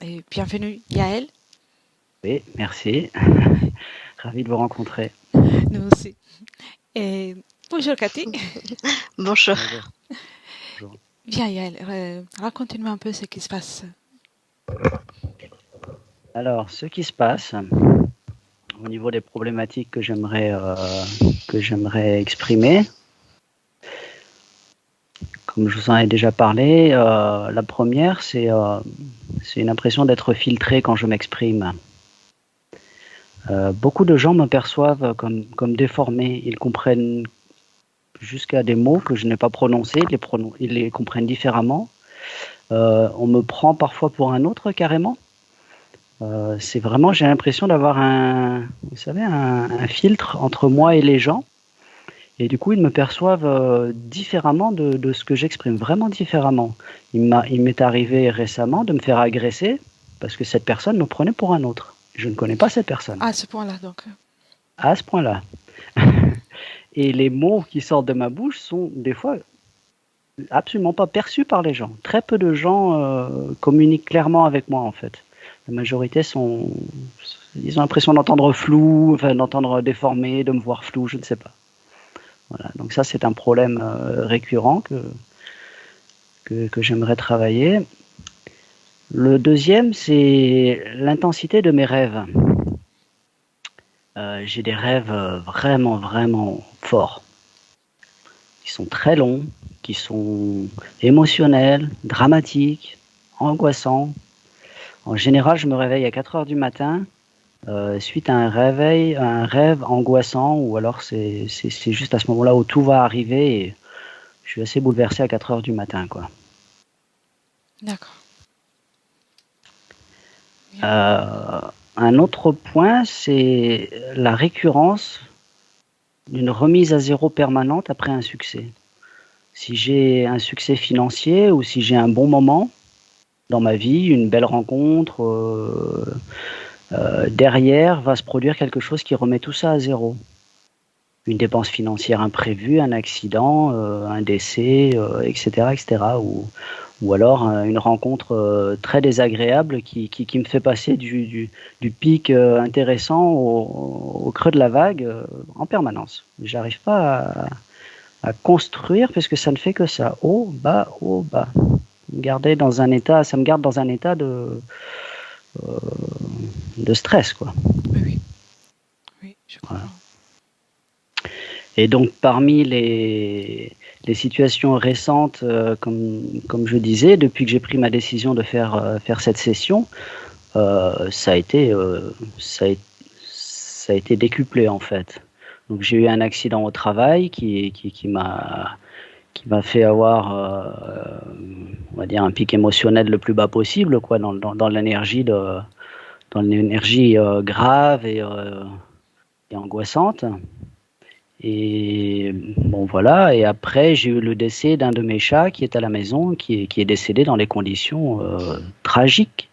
et bienvenue Yael, Oui, merci. Ravi de vous rencontrer. nous aussi. Et bonjour Cathy. Bonjour. Bonjour. Bonjour. Viens Yael, raconte-nous un peu ce qui se passe. Alors, ce qui se passe au niveau des problématiques que j'aimerais exprimer, comme je vous en ai déjà parlé, la première, c'est une impression d'être filtré quand je m'exprime. Beaucoup de gens me perçoivent comme déformé. Ils comprennent jusqu'à des mots que je n'ai pas prononcés, ils les comprennent différemment. On me prend parfois pour un autre carrément. C'est vraiment, j'ai l'impression d'avoir vous savez, un filtre entre moi et les gens. Et du coup, ils me perçoivent différemment de ce que j'exprime, vraiment différemment. Il m'est arrivé récemment de me faire agresser parce que cette personne me prenait pour un autre. Je ne connais pas cette personne À ce point-là, donc. à ce point-là. Et les mots qui sortent de ma bouche sont des fois absolument pas perçus par les gens. Très peu de gens communiquent clairement avec moi en fait. La majorité ils ont l'impression d'entendre flou, enfin d'entendre déformé, de me voir flou, je ne sais pas. Voilà. Donc ça c'est un problème récurrent que j'aimerais travailler. Le deuxième c'est l'intensité de mes rêves. J'ai des rêves vraiment vraiment forts, qui sont très longs, qui sont émotionnels, dramatiques, angoissants. En général, je me réveille à 4 heures du matin suite à un rêve angoissant, ou alors c'est juste à ce moment-là où tout va arriver et je suis assez bouleversé à 4 heures du matin, quoi. D'accord. Bien. Euh, un autre point, c'est la récurrence d'une remise à zéro permanente après un succès. Si j'ai un succès financier ou si j'ai un bon moment dans ma vie, une belle rencontre, derrière va se produire quelque chose qui remet tout ça à zéro. Une dépense financière imprévue, un accident, un décès, etc., etc. Ou alors une rencontre très désagréable qui me fait passer du pic intéressant au creux de la vague en permanence. J'arrive pas à construire parce que ça ne fait que ça. Haut, bas, haut, bas. Ça me garde dans un état de stress, quoi. Oui, oui, oui, je Voilà. comprends. Et donc parmi les situations récentes, comme je disais, depuis que j'ai pris ma décision de faire cette session, ça a été ça a été décuplé en fait. Donc j'ai eu un accident au travail qui m'a fait avoir on va dire un pic émotionnel le plus bas possible, quoi, dans l'énergie grave et angoissante. Et bon voilà, et après j'ai eu le décès d'un de mes chats qui est à la maison, qui est décédé dans les conditions tragiques,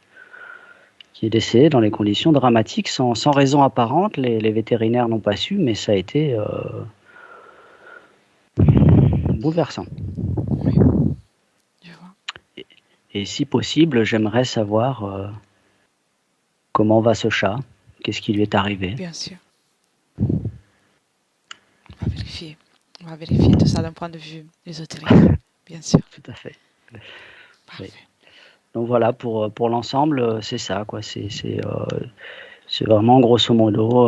qui est décédé dans les conditions dramatiques sans raison apparente. Les vétérinaires n'ont pas su, mais ça a été bouleversant. Oui, je vois. Et si possible, j'aimerais savoir comment va ce chat, qu'est-ce qui lui est arrivé. Bien sûr. On va vérifier. On va vérifier tout ça d'un point de vue ésotérique. Bien sûr. Tout à fait. Oui. Parfait. Donc voilà, pour l'ensemble, c'est ça, quoi. C'est vraiment grosso modo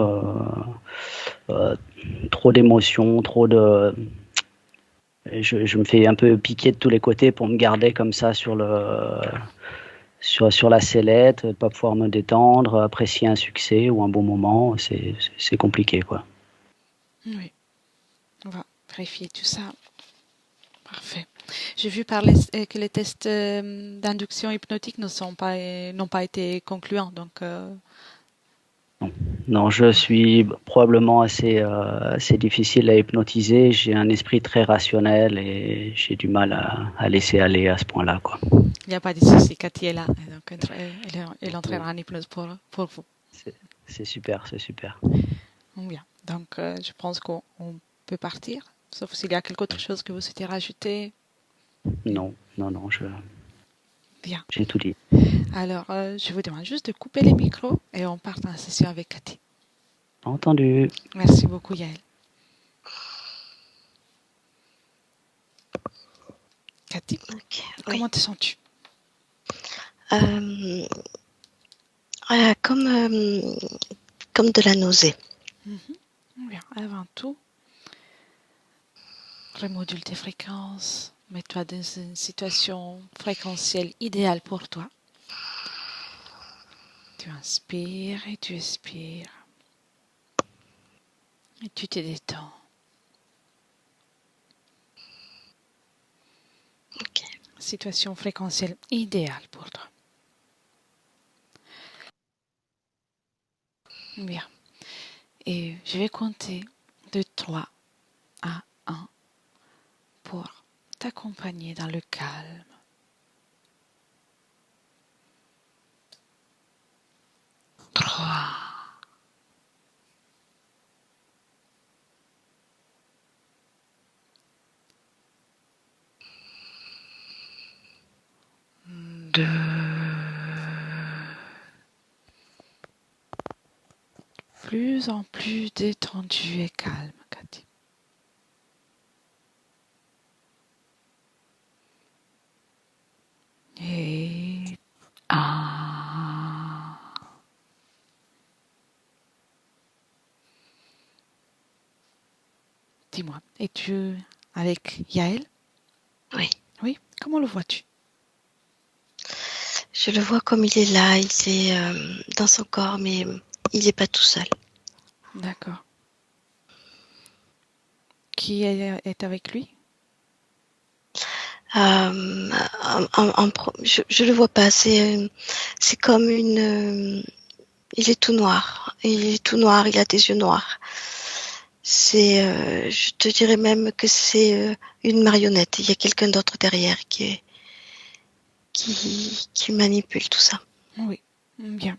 euh, trop d'émotions, je me fais un peu piquer de tous les côtés pour me garder comme ça sur la sellette, ne pas pouvoir me détendre, apprécier un succès ou un bon moment, c'est compliqué, quoi. Oui, on va vérifier tout ça. Parfait. J'ai vu par que les tests d'induction hypnotique n'ont pas été concluants, donc Non, non, je suis probablement assez difficile à hypnotiser. J'ai un esprit très rationnel et j'ai du mal à laisser aller à ce point-là, quoi. il n'y a pas de souci. Cathy est là, donc elle entraînera en hypnose pour vous. C'est c'est super, c'est super. Bien. Donc je pense qu'on peut partir, sauf s'il y a quelque autre chose que vous souhaitez rajouter. Non, non, non, Bien. J'ai tout dit. Alors, je vous demande juste de couper les micros et on part dans la session avec Cathy. Entendu. Merci beaucoup, Yael. Cathy, Ok, oui. comment te sens-tu? Voilà, comme de la nausée. Bien. Avant tout, remodule tes fréquences. Mets-toi dans une situation fréquentielle idéale pour toi. Tu inspires et tu expires. Et tu te détends. Ok. Situation fréquentielle idéale pour toi. Bien. Et je vais compter de 3 à 1 pour t'accompagner dans le calme. 3, 2, plus en plus détendu et calme, Cathy. Et 1. Dis-moi, es-tu avec Yael? Oui. Oui, comment le vois-tu? Je le vois comme il est là, il est dans son corps, mais il n'est pas tout seul. D'accord. Qui est avec lui? Je le vois pas, c'est comme il est tout noir. Il est tout noir, il a des yeux noirs. Je te dirais même que c'est une marionnette. Il y a quelqu'un d'autre derrière qui manipule tout ça. Oui, bien.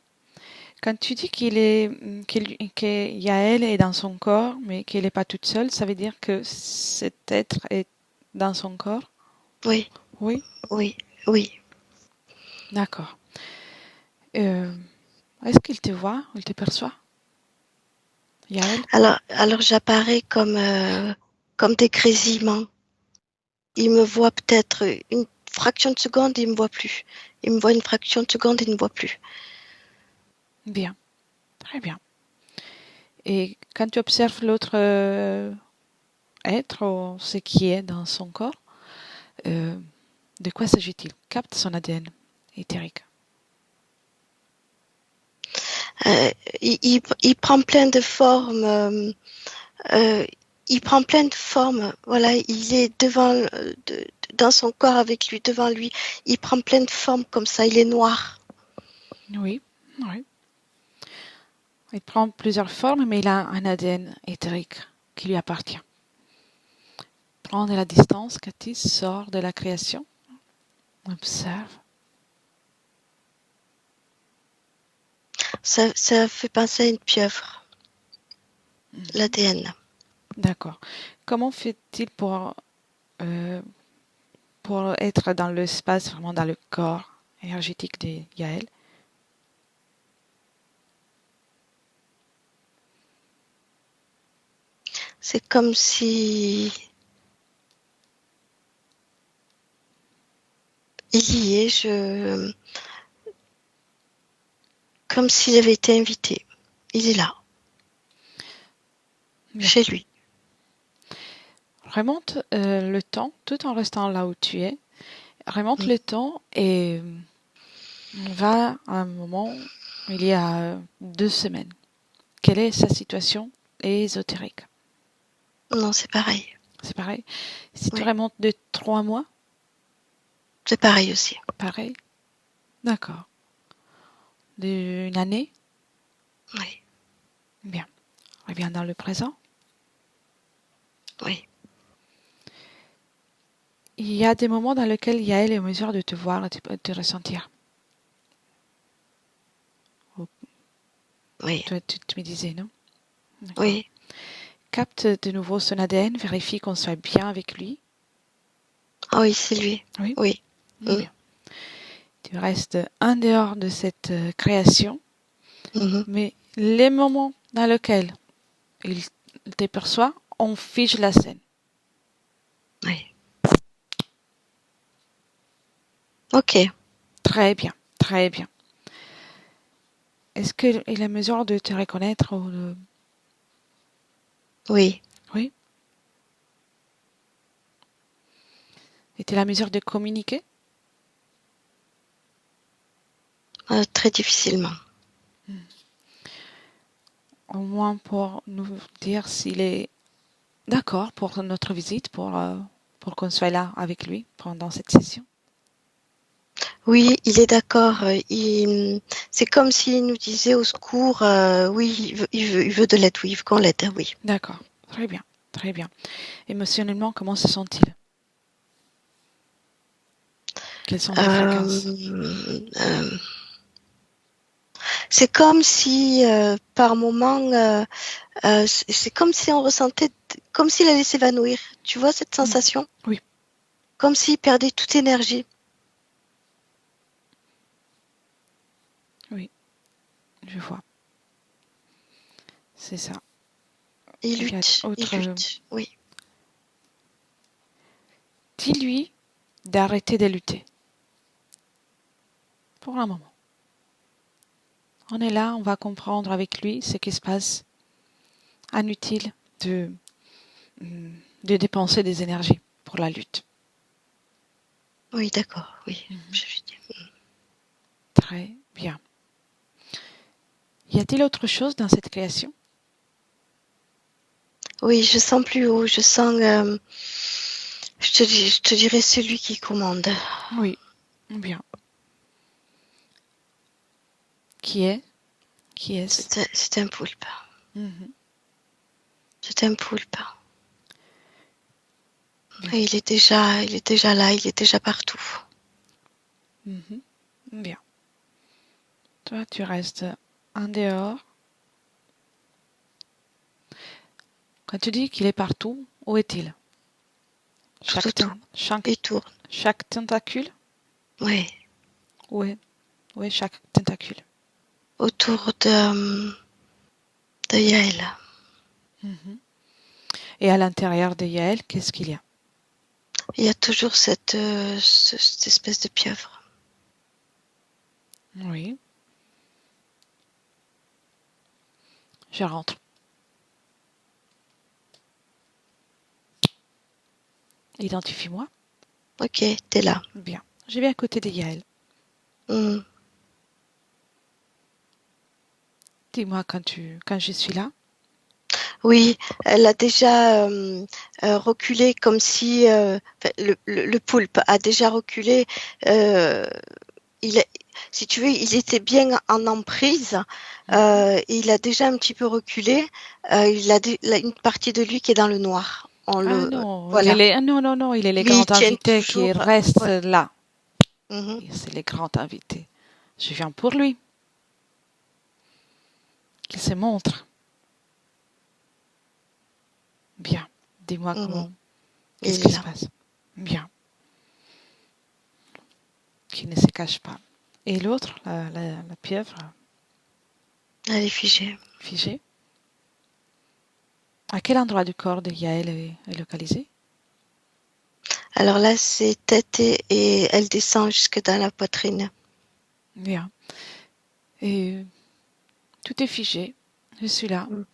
Quand tu dis que Yael est dans son corps, mais qu'elle n'est pas toute seule, ça veut dire que cet être est dans son corps? Oui, Oui, oui, oui. d'accord. Euh, Est-ce qu'il te voit? Il te perçoit? Yael? Alors j'apparais comme des grésillements. Il me voit peut-être une fraction de seconde, il me voit plus. Il me voit une fraction de seconde, il ne me voit plus. Bien, très bien. Et quand tu observes l'autre être ou ce qui est dans son corps, euh, de quoi s'agit-il? Capte son ADN éthérique. Il prend plein de formes. Il prend plein de formes. Voilà, il est dans son corps avec lui, devant lui. Il prend plein de formes comme ça. Il est noir. Oui, oui. Il prend plusieurs formes, mais il a un ADN éthérique qui lui appartient. Prends de la distance, Cathy, sors de la création. Observe. Ça fait penser à une pieuvre, l'ADN. D'accord. Comment fait-il pour être dans l'espace, vraiment dans le corps énergétique de Yael? C'est comme si il y est, comme s'il avait été invité. Il est là, Bien. chez lui. Remonte le temps, tout en restant là où tu es. Remonte Mm. le temps et on va à un moment, il y a 2 semaines. Quelle est sa situation ésotérique? Non, c'est pareil. C'est pareil. Si tu Oui, remontes de 3 mois, c'est pareil aussi. pareil. D'accord. D'une année, Oui, bien. Reviens dans le présent. oui. Il y a des moments dans lesquels Yael est en mesure de te voir et de te ressentir. Oui, Toi, tu me disais, non? D'accord. oui. Capte de nouveau son ADN, vérifie qu'on soit bien avec lui. Ah oui, c'est lui. Oui, Oui. Mm. bien. Tu restes en dehors de cette création, Mhm. mais les moments dans lesquels il te perçoit, on fige la scène. Oui. Ok. Très bien, très bien. Est-ce qu'il est en mesure de te reconnaître ou de... Oui. Oui. Est-il en mesure de communiquer? Très difficilement. Au moins pour nous dire s'il est d'accord pour notre visite, pour qu'on soit là avec lui pendant cette session. Oui, il est d'accord. C'est comme s'il nous disait au secours. Oui, il veut de l'aide. Oui, il veut qu'on l'aide. Oui. D'accord, très bien, très bien. Émotionnellement, comment se sent-il? Quelles sont les fréquences? Euh, c'est comme si par moment, c'est comme si on ressentait, comme s'il allait s'évanouir. Tu vois cette sensation? Oui. Comme s'il perdait toute énergie. Oui, je vois. C'est ça. Il Il y a lutte, il autre... lutte. Oui. Dis-lui d'arrêter de lutter. Pour un moment. On est là, on va comprendre avec lui ce qui se passe. Inutile de dépenser des énergies pour la lutte. Oui, d'accord. Oui. Je lui dis. Très bien. Y a-t-il autre chose dans cette création? Oui, je sens plus haut. Je sens. Je te dirais celui qui commande. Oui, bien. Qui est? Qui est-ce? C'est un poulpe. Mhm. C'est un poulpe. Bien. Et il est déjà là. Il est déjà partout. Mhm. Bien. Toi, tu restes en dehors. Quand tu dis qu'il est partout, où est-il? Tout autour. Il tourne. Chaque tentacule? Oui. Où est chaque tentacule? Autour de Yael. Mhm. Et à l'intérieur de Yael, qu'est-ce qu'il y a? Il y a toujours cette espèce de pieuvre. Oui. Je rentre. Identifie-moi. Ok, t'es là. Bien. Je vais à côté de Yael. Hmm. Dis-moi quand je suis là. Oui, elle a déjà reculé comme si enfin, le poulpe a déjà reculé. euh, il, si tu veux, il était bien en emprise. Il a déjà un petit peu reculé. Il a une partie de lui qui est dans le noir. Ah non, Voilà. non, il est les Mais grands ils tiennent invités qui toujours. restent Ouais. là. Mhm, C'est les grands invités. Je viens pour lui. Qu'il se montre. Bien. Dis-moi mhm. comment. Il Qu'est-ce est qui se là. passe? Bien. Qu'il ne se cache pas. Et l'autre, la pieuvre Elle est figée. figée. À quel endroit du corps de Yael est localisé? Alors là, c'est tête et elle descend jusque dans la poitrine. Bien. Et tout est figé. Je suis là. Mm.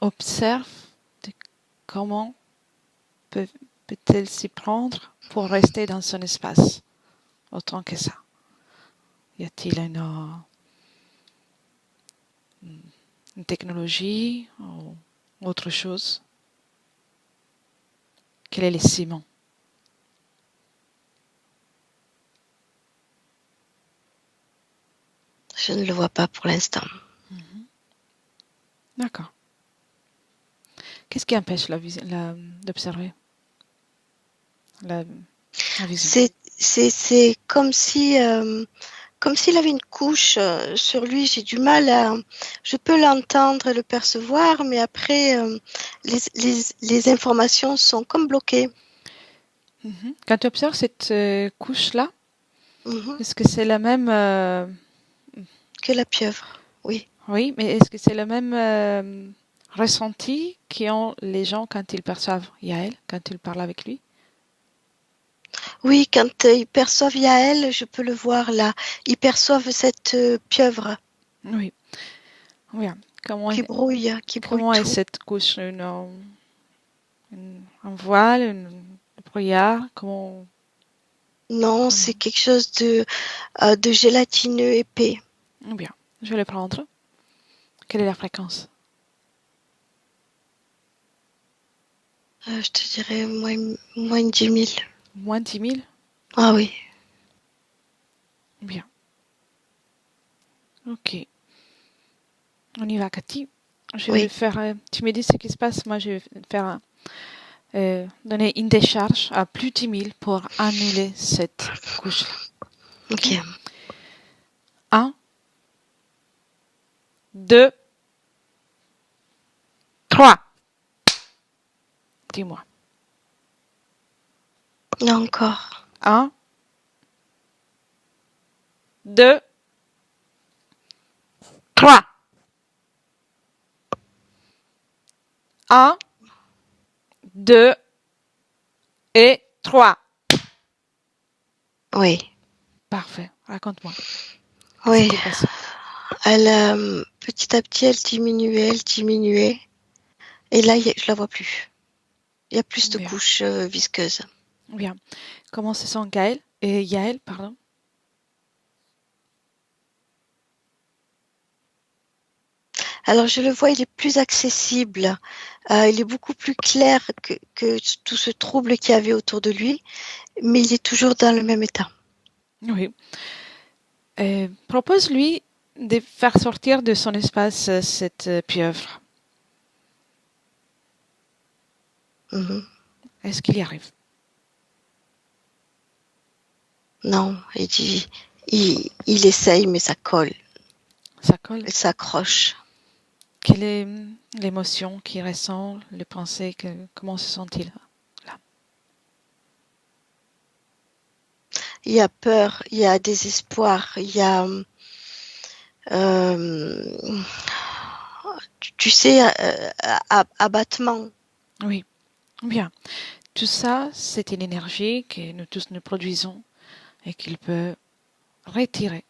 Observe de comment peut, peut-elle s'y prendre pour rester dans son espace autant que ça. Y a-t-il une technologie ou autre chose? Quel est le ciment? Je ne le vois pas pour l'instant. D'accord. Qu'est-ce qui empêche d'observer la, la vision? C'est comme s'il avait une couche sur lui. J'ai du mal à. Je peux l'entendre et le percevoir, mais après, les informations sont comme bloquées. Mhm. Quand tu observes cette couche-là, Est-ce que c'est la même... Que la pieuvre, oui. Oui, mais est-ce que c'est le même ressenti qu'ont les gens quand ils perçoivent Yael, quand ils parlent avec lui? Oui, quand ils perçoivent Yael, je peux le voir là. Ils perçoivent cette pieuvre Oui, oui. Comment, qui brouille comment est tout. cette couche? Un voile, brouillard? Non, Comment? c'est quelque chose de gélatineux épais. Bien, je vais le prendre. Quelle est la fréquence? Je te dirais moins de 10 000. Moins de 10 000? Ah oui, Bien, ok. On y va, Cathy. Je vais oui. faire... tu me dis ce qui se passe, moi je vais faire donner une décharge à plus de 10 000 pour annuler cette couche-là. Ok. Ok. 1, 2, 3. Dis-moi. Non, encore. 1, 2, 3. 1, 2 et 3. Oui, Parfait. Raconte-moi. Qu'est-ce qui oui. s'est passé? Petit à petit, elle diminuait. Et là, je la vois plus. Il y a plus de Bien. couches visqueuses. Bien. Comment se sent Gaël? Et Yael, pardon. Alors, je le vois, il est plus accessible. Il est beaucoup plus clair que tout ce trouble qu'il y avait autour de lui. Mais il est toujours dans le même état. Oui. Propose-lui de faire sortir de son espace cette pieuvre. Mhm. Est-ce qu'il y arrive? Non, il essaye, mais ça colle. Ça colle? Elle s'accroche. Quelle est l'émotion qu'il ressent, les pensées, comment se sent-il là? Il y a peur, il y a désespoir, il y a, euh, tu sais, abattement. Oui, bien. Tout ça, c'est une énergie que nous tous nous produisons et qu'il peut retirer.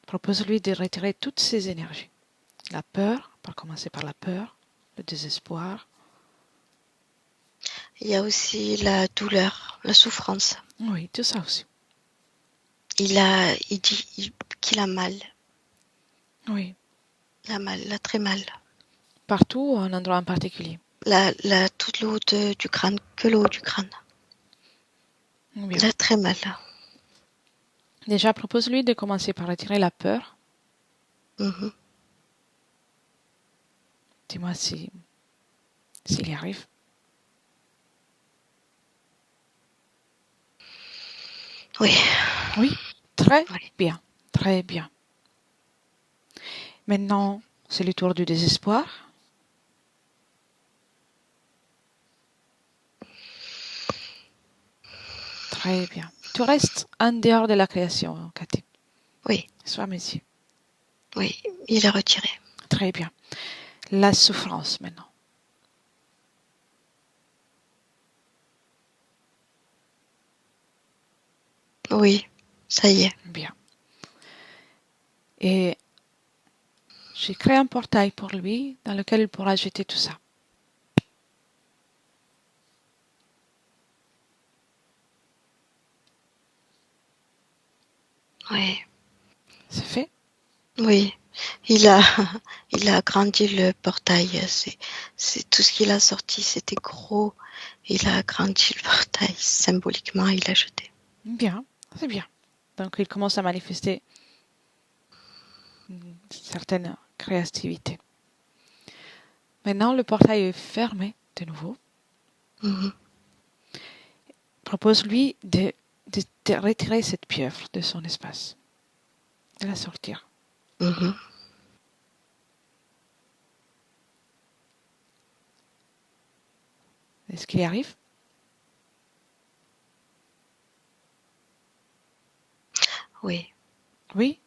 Propose-lui de retirer toutes ces énergies. La peur, par commencer par la peur, le désespoir. Il y a aussi la douleur, la souffrance. Oui, tout ça aussi. Il dit qu'il a mal. Oui, Il a mal, il a très mal. partout ou un endroit en particulier. Tout le haut du crâne, que le haut du crâne. Bien. Il a très mal. Déjà, propose-lui de commencer par retirer la peur. Mhm. Dis-moi s'il y arrive. Oui, Oui, très oui. bien, très bien. Maintenant, c'est le tour du désespoir. Très bien. Tu restes en dehors de la création, Cathy. Oui, Sois mes yeux. oui, il est retiré. Très bien. La souffrance maintenant. Oui, ça y est. Bien. Et j'ai créé un portail pour lui dans lequel il pourra jeter tout ça. Oui, C'est fait? oui. Il a, il a agrandi le portail. C'est tout ce qu'il a sorti, c'était gros. Il a agrandi le portail symboliquement, il l'a jeté. Bien, c'est bien. Donc il commence à manifester une certaine créativité. Maintenant, le portail est fermé de nouveau. Mhm, Propose-lui de retirer cette pieuvre de son espace, de la sortir. mhm. Est-ce qu'il y arrive? Oui, Oui?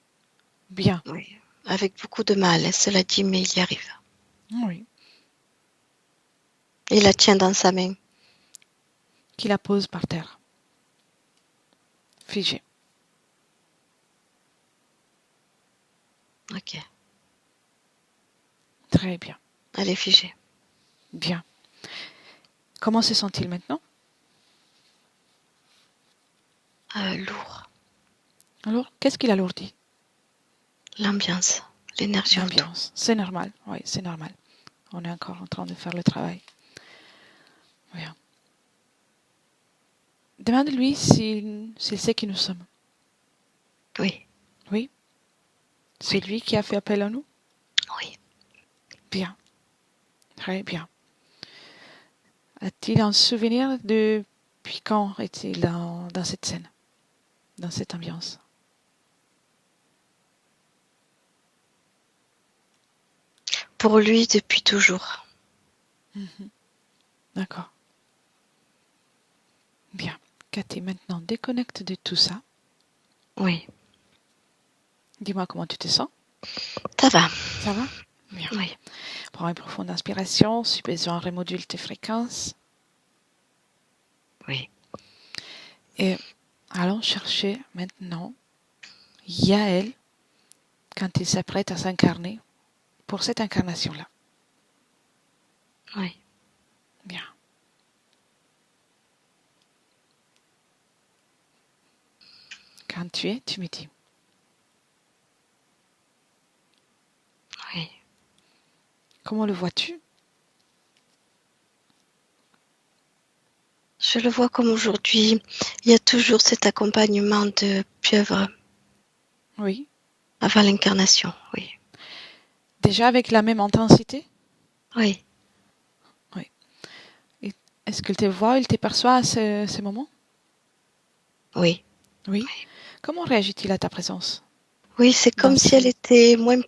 Bien. oui. Avec beaucoup de mal, cela dit, mais il y arrive. Oui. Il la tient dans sa main. Qui la pose par terre. Figée. Ok, Très bien. elle est figée. Bien. Comment se sent-il maintenant? Lourd. Alors, qu'est-ce qu'il alourdit? L'ambiance, l'énergie autour. L'ambiance. C'est normal. Oui, c'est normal. On est encore en train de faire le travail. Bien. Demande-lui s'il sait qui nous sommes. Oui, Oui? C'est lui qui a fait appel à nous? oui. Bien. Très bien. A-t-il un souvenir depuis quand est-il dans cette scène, dans cette ambiance? Pour lui, depuis toujours. Mhm. D'accord. Bien. Cathy, maintenant déconnecte de tout ça. Oui, Dis-moi comment tu te sens. ça va. Ça va? Bien. Oui, Prends une profonde inspiration, supposons remodule tes fréquences oui. et allons chercher maintenant Yael quand il s'apprête à s'incarner pour cette incarnation-là. Oui. Bien. Quand tu es, tu me dis. Oui. Comment le vois-tu? Je le vois comme aujourd'hui. Il y a toujours cet accompagnement de pieuvre Oui. avant l'incarnation. Oui. Déjà avec la même intensité? Oui. Oui. Et est-ce qu'il te voit, il te perçoit à ce moment? Oui. Oui. Comment réagit-il à ta présence? Oui, c'est Dans comme si elle était moins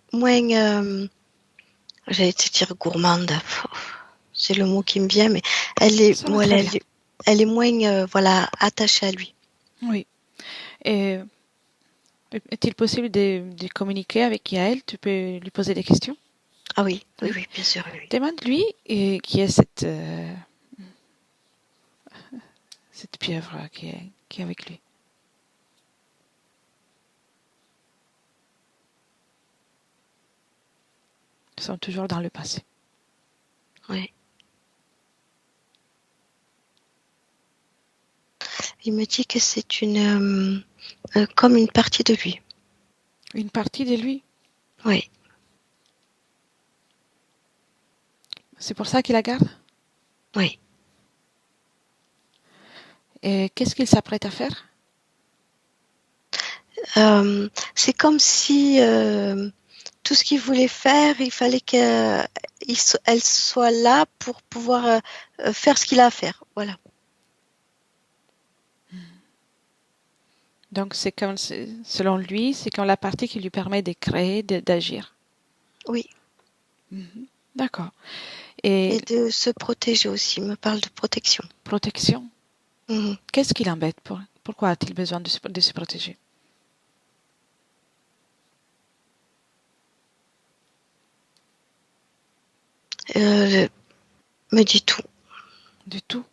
j'allais te dire gourmande. C'est le mot qui me vient, mais elle est, Ça va voilà, très bien. elle est moins, voilà, attachée à lui. Oui. Et est-il possible de communiquer avec Yael? Tu peux lui poser des questions? Ah oui, oui, Oui. oui, bien sûr, oui. Demande-lui qui est cette pieuvre qui est avec lui. Ils sont toujours dans le passé. Oui. Il me dit que c'est comme une partie de lui. Une partie de lui. Oui, C'est pour ça qu'il la garde. oui. Et qu'est-ce qu'il s'apprête à faire? C'est comme si tout ce qu'il voulait faire, il fallait qu'elle soit là pour pouvoir faire ce qu'il a à faire. Voilà. Donc c'est comme, selon lui, c'est comme la partie qui lui permet de créer, d'agir. Oui. Mhm. D'accord. Et Et de se protéger aussi. Il me parle de protection. protection. Mhm. Qu'est-ce qui l'embête? Pourquoi a-t-il besoin de se protéger? Euh, me dit tout. Du tout.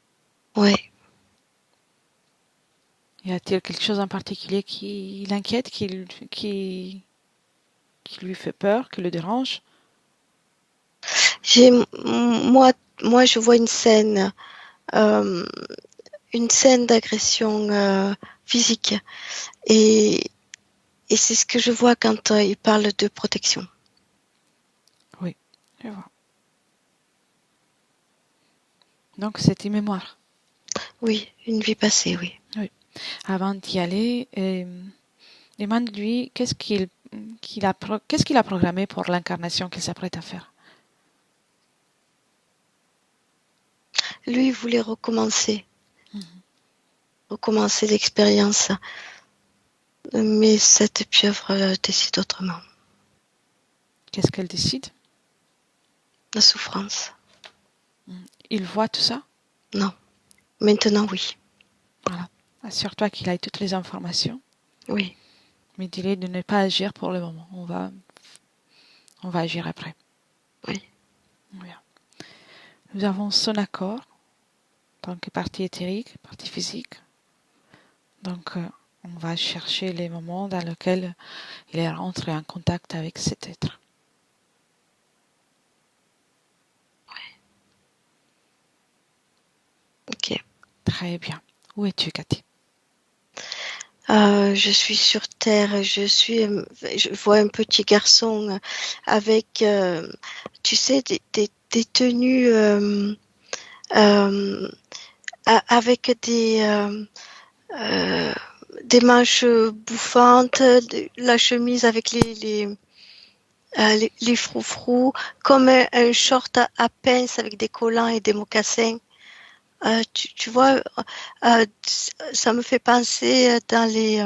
Ouais. Y a-t-il quelque chose en particulier qui l'inquiète, qui lui fait peur, qui le dérange? J'ai moi moi je vois euh, une scène d'agression physique et et c'est ce que je vois quand il parle de protection. Oui, je vois. Donc c'est une mémoire. Oui, une vie passée, oui. Oui. Avant d'y aller, demande-lui qu'est-ce qu'il a programmé pour l'incarnation qu'il s'apprête à faire. Lui il voulait recommencer, Mhm. recommencer l'expérience, mais cette pieuvre décide autrement. Qu'est-ce qu'elle décide? La souffrance. Mhm. Il voit tout ça? Non. Maintenant, oui. Voilà. Assure-toi qu'il a toutes les informations. Oui. Mais dis-lui de ne pas agir pour le moment. On va agir après. Oui. Bien. Nous avons son accord, en tant que partie éthérique, partie physique. Donc, on va chercher les moments dans lesquels il est rentré en contact avec cet être. Ok. Très bien. Où es-tu, Cathy? Je suis sur Terre. Je vois un petit garçon avec, tu sais, des tenues avec euh, des manches bouffantes, la chemise avec les froufrous, comme un short à pince avec des collants et des mocassins. Tu vois, ça me fait penser dans les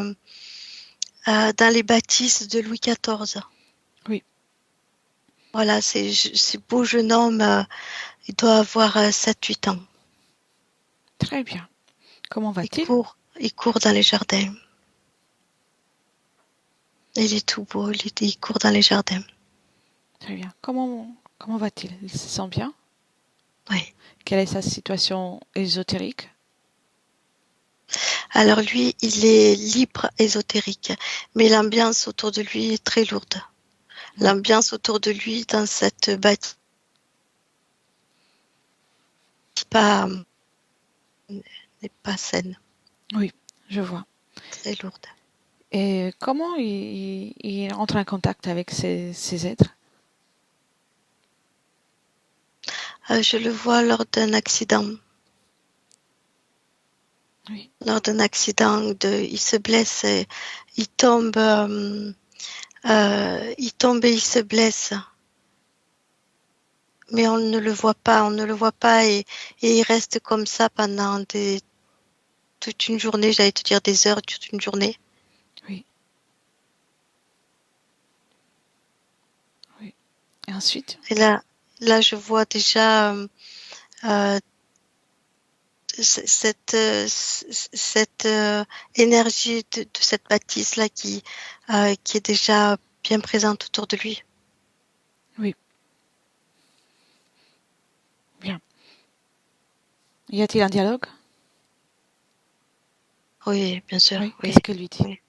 bâtisses de Louis XIV. Oui. Voilà, c'est beau jeune homme, il doit avoir 7-8 ans. Très bien. Comment va-t-il? Il court dans les jardins. Il est tout beau, il court dans les jardins. Très bien. Comment va-t-il? Il se sent bien? Oui. Quelle est sa situation ésotérique? Alors lui, il est libre ésotérique, mais l'ambiance autour de lui est très lourde. Oui. L'ambiance autour de lui dans cette bâtisse n'est pas saine. Oui, je vois. Très lourde. Et comment il entre en contact avec ces êtres? Je le vois lors d'un accident. Oui. Lors d'un accident, il se blesse, il tombe, il tombe et il se blesse. Mais on ne le voit pas et il reste comme ça pendant toute une journée, j'allais te dire des heures, toute une journée. Oui. Oui. Et ensuite? Et là, je vois déjà cette énergie de cette bâtisse-là qui est déjà bien présente autour de lui. Oui. Bien. Y a-t-il un dialogue? Oui, bien sûr. Oui. Oui, Qu'est-ce que lui dit? oui.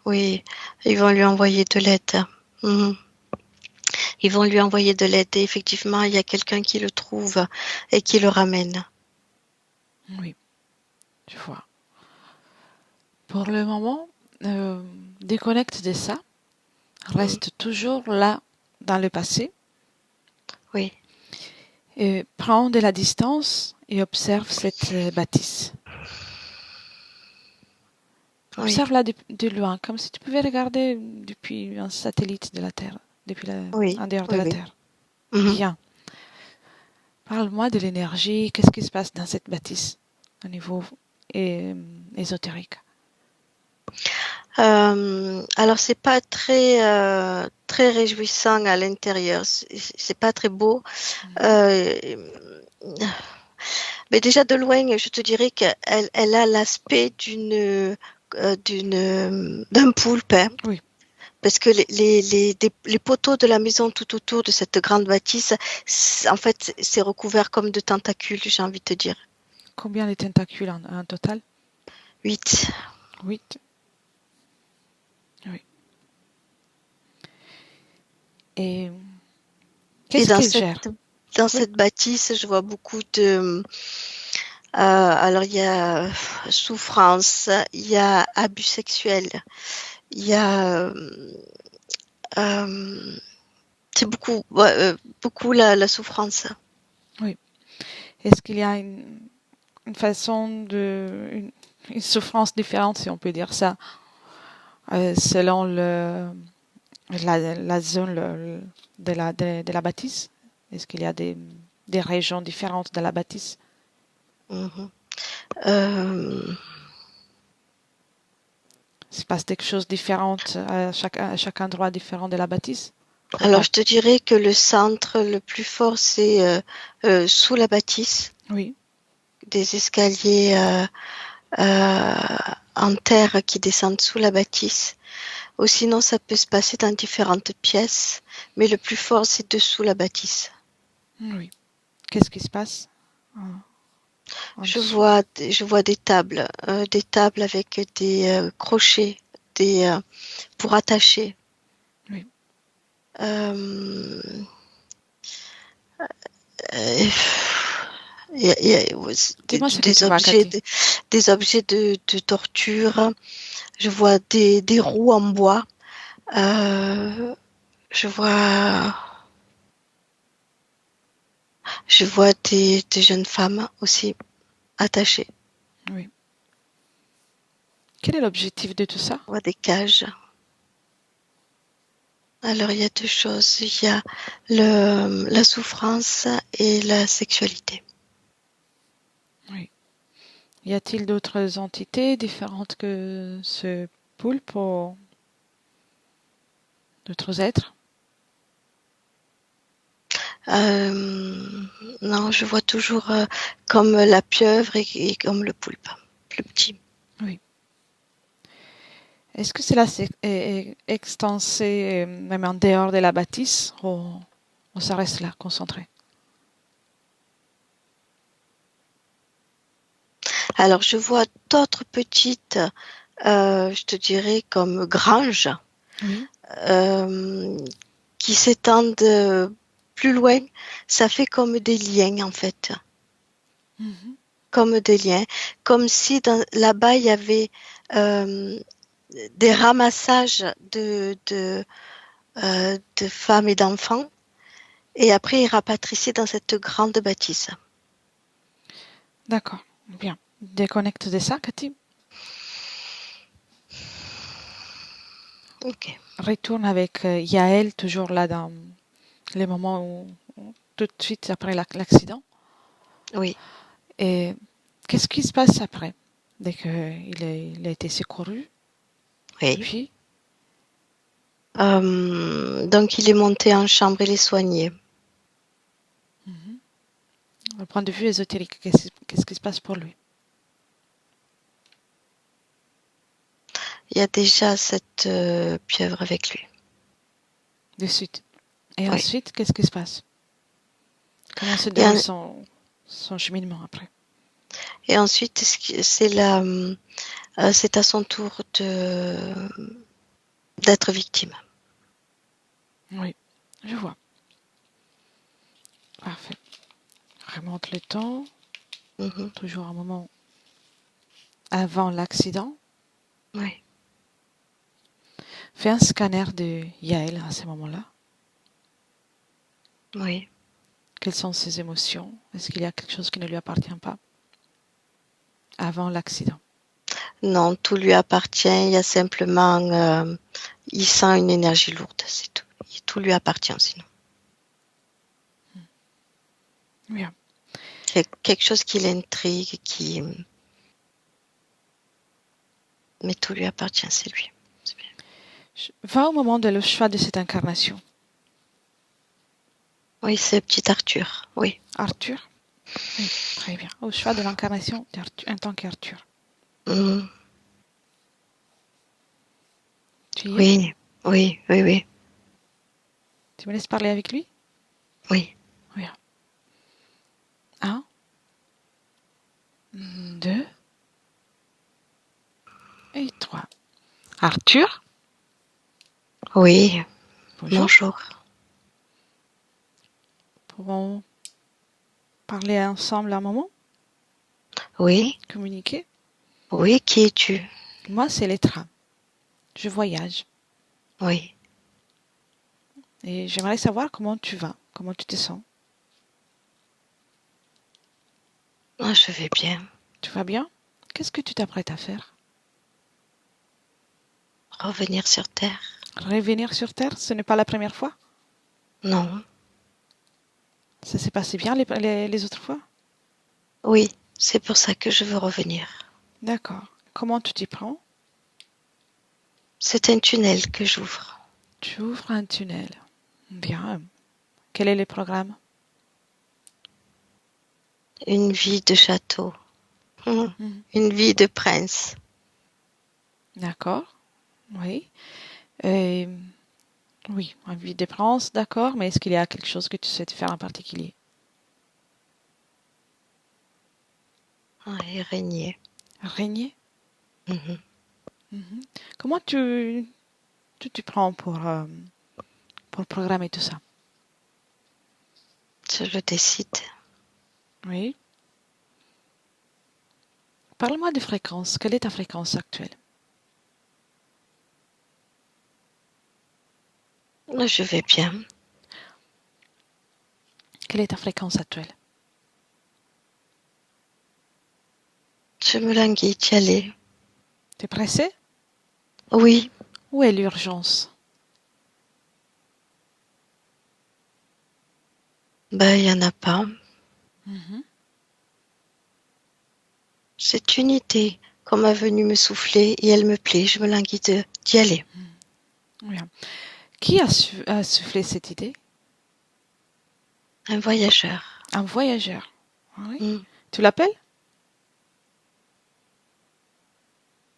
Oui, ils vont lui envoyer de l'aide. Mhm. Ils vont lui envoyer de l'aide et effectivement, il y a quelqu'un qui le trouve et qui le ramène. Oui, je vois. Pour le moment, déconnecte de ça. Reste toujours là, dans le passé. Oui. Et prends de la distance et observe cette bâtisse. Oui. Observe-la de loin, comme si tu pouvais regarder depuis un satellite de la Terre, depuis en dehors de la Oui. Terre. Mhm. Bien. Parle-moi de l'énergie. Qu'est-ce qui se passe dans cette bâtisse au niveau ésotérique? Alors c'est pas très réjouissant à l'intérieur. C'est pas très beau. Euh, mais déjà de loin, je te dirais qu'elle a l'aspect d'un poulpe. Hein. Oui. Parce que les poteaux de la maison tout autour de cette grande bâtisse, en fait, c'est recouvert comme de tentacules, j'ai envie de te dire. Combien de tentacules en total? 8. 8. Oui. Et Et qu'est-ce qu'elle gère? dans Oui. cette bâtisse, je vois beaucoup de... alors, il y a souffrance, il y a abus sexuel, il y a... c'est beaucoup la souffrance. Oui. Est-ce qu'il y a une façon une souffrance différente, si on peut dire ça, selon la zone de la bâtisse? Est-ce qu'il y a des régions différentes de la bâtisse? Mhm. Euh, Il se passe quelque chose de différent à chaque endroit différent de la bâtisse? alors, je te dirais que le centre le plus fort, c'est sous la bâtisse. Oui. Des escaliers en terre qui descendent sous la bâtisse. Ou sinon, ça peut se passer dans différentes pièces, mais le plus fort, c'est dessous la bâtisse. Oui. Qu'est-ce qui se passe en Je dessous? vois des tables avec des crochets, pour attacher. Oui. Euh, euh, il y a Dis-moi ce que des tu vois, objets, Cathy. des objets de torture. Je vois des roues en bois. Euh, je vois, je vois des jeunes femmes aussi attachées. Oui. Quel est l'objectif de tout ça? Je vois des cages. Alors, il y a deux choses. Il y a la souffrance et la sexualité. Oui. Y a-t-il d'autres entités différentes que ce poulpe ou d'autres êtres? Non, je vois toujours comme la pieuvre et comme le poulpe, plus petit. Oui. Est-ce que cela est extensé même en dehors de la bâtisse ou ça reste là, concentré? Alors, je vois d'autres petites, je te dirais, comme granges, Oui. euh, qui s'étendent plus loin. Ça fait comme des liens, en fait. Mhm. Comme des liens. Comme si là-bas, il y avait euh, des ramassages de femmes et d'enfants. Et après, ils rapatrient dans cette grande bâtisse. D'accord. Bien. Déconnecte de ça, Cathy. Ok. Retourne avec Yael, toujours là dans les moments où tout de suite après l'accident. Oui. Et qu'est-ce qui se passe après, dès qu'il a été secouru? Et Oui. puis, Donc, il est monté en chambre et les soigné. au point de vue ésotérique, qu'est-ce qui se passe pour lui? Il y a déjà cette pieuvre avec lui. De suite. Et Oui. ensuite, qu'est-ce qui se passe? Comment se Et, déroule son cheminement après? et ensuite, c'est à son tour d'être victime. Oui, je vois. Parfait. Remonte le temps, Mhm. toujours un moment avant l'accident. Oui. Fais un scanner de Yael à ce moment-là. Oui. Quelles sont ses émotions? Est-ce qu'il y a quelque chose qui ne lui appartient pas avant l'accident? Non, tout lui appartient. Il y a simplement, il sent une énergie lourde, c'est tout. Et tout lui appartient sinon. Bien. Quelque chose qui l'intrigue, mais tout lui appartient, c'est lui. C'est bien. Va au moment de le choix de cette incarnation. Oui, c'est petit Arthur. Oui. Arthur? Oui, très bien. Au choix de l'incarnation en tant qu'Arthur. Mhm. Tu y es? Oui. Oui. Oui. Oui. Tu me laisses parler avec lui? Oui. Oui. Un, deux et trois. Arthur, Oui. bonjour. Bonjour. Pouvons parler ensemble un moment? Oui. Communiquer? Oui. Qui es-tu? Moi, c'est Letra. Je voyage. Oui. Et j'aimerais savoir comment tu vas, comment tu te sens. Ah, je vais bien. Tu vas bien? Qu'est-ce que tu t'apprêtes à faire? Revenir sur Terre? Revenir sur Terre, ce n'est pas la première fois? Non. Ça s'est passé bien les autres fois? Oui. C'est pour ça que je veux revenir. D'accord. Comment tu t'y prends? C'est un tunnel que j'ouvre. Tu ouvres un tunnel. Bien. Quel est le programme? Une vie de château. Mhm. Une vie de prince. D'accord. Oui. Et, oui, envie de France, d'accord. Mais est-ce qu'il y a quelque chose que tu souhaites faire en particulier? Ouais, régner. Régner? Mhm. Mhm. Comment tu t'y prends pour programmer tout ça? Je le décide. Oui. Parle-moi de fréquence. Quelle est ta fréquence actuelle? Je vais bien. Quelle est ta fréquence actuelle? Je me languis d'y aller. T'es pressé? Oui, Où est l'urgence? ben il y en a pas. Mhm. C'est une idée qu'on m'a venue me souffler et elle me plaît. Je me languis d'y aller. Bien. Qui a soufflé cette idée? Un voyageur. Un voyageur. Oui. Mm. Tu l'appelles?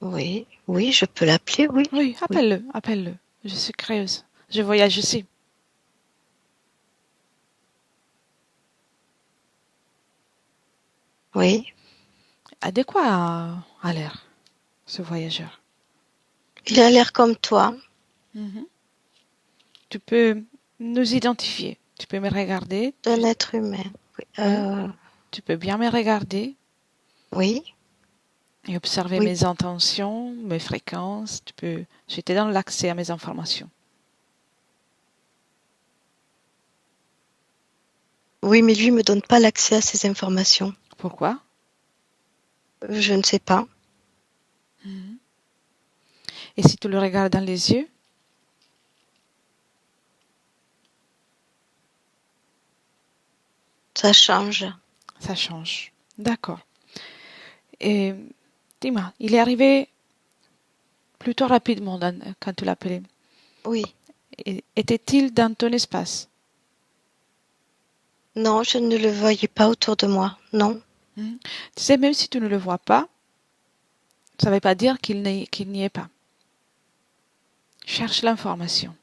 Oui, oui, je peux l'appeler, oui, Oui, oui, appelle-le, appelle-le. Je suis curieuse. Je voyage aussi. oui. De quoi a l'air ce voyageur? Il a l'air comme toi, Mhm. Tu peux nous identifier. Tu peux me regarder. d'un être humain. Oui, Oui. Tu peux bien me regarder oui, et observer oui, mes intentions, mes fréquences. Je te donne l'accès à mes informations. oui, mais lui me donne pas l'accès à ces informations. Pourquoi? Je ne sais pas. Mhm. Et si tu le regardes dans les yeux, Ça change. ça change. D'accord. Et dis-moi, il est arrivé plutôt rapidement quand tu l'appelais. Oui. Était-il dans ton espace? Non, je ne le voyais pas autour de moi. Non. Mhm. Tu sais, même si tu ne le vois pas, ça ne veut pas dire qu'il n'y est pas. Cherche l'information.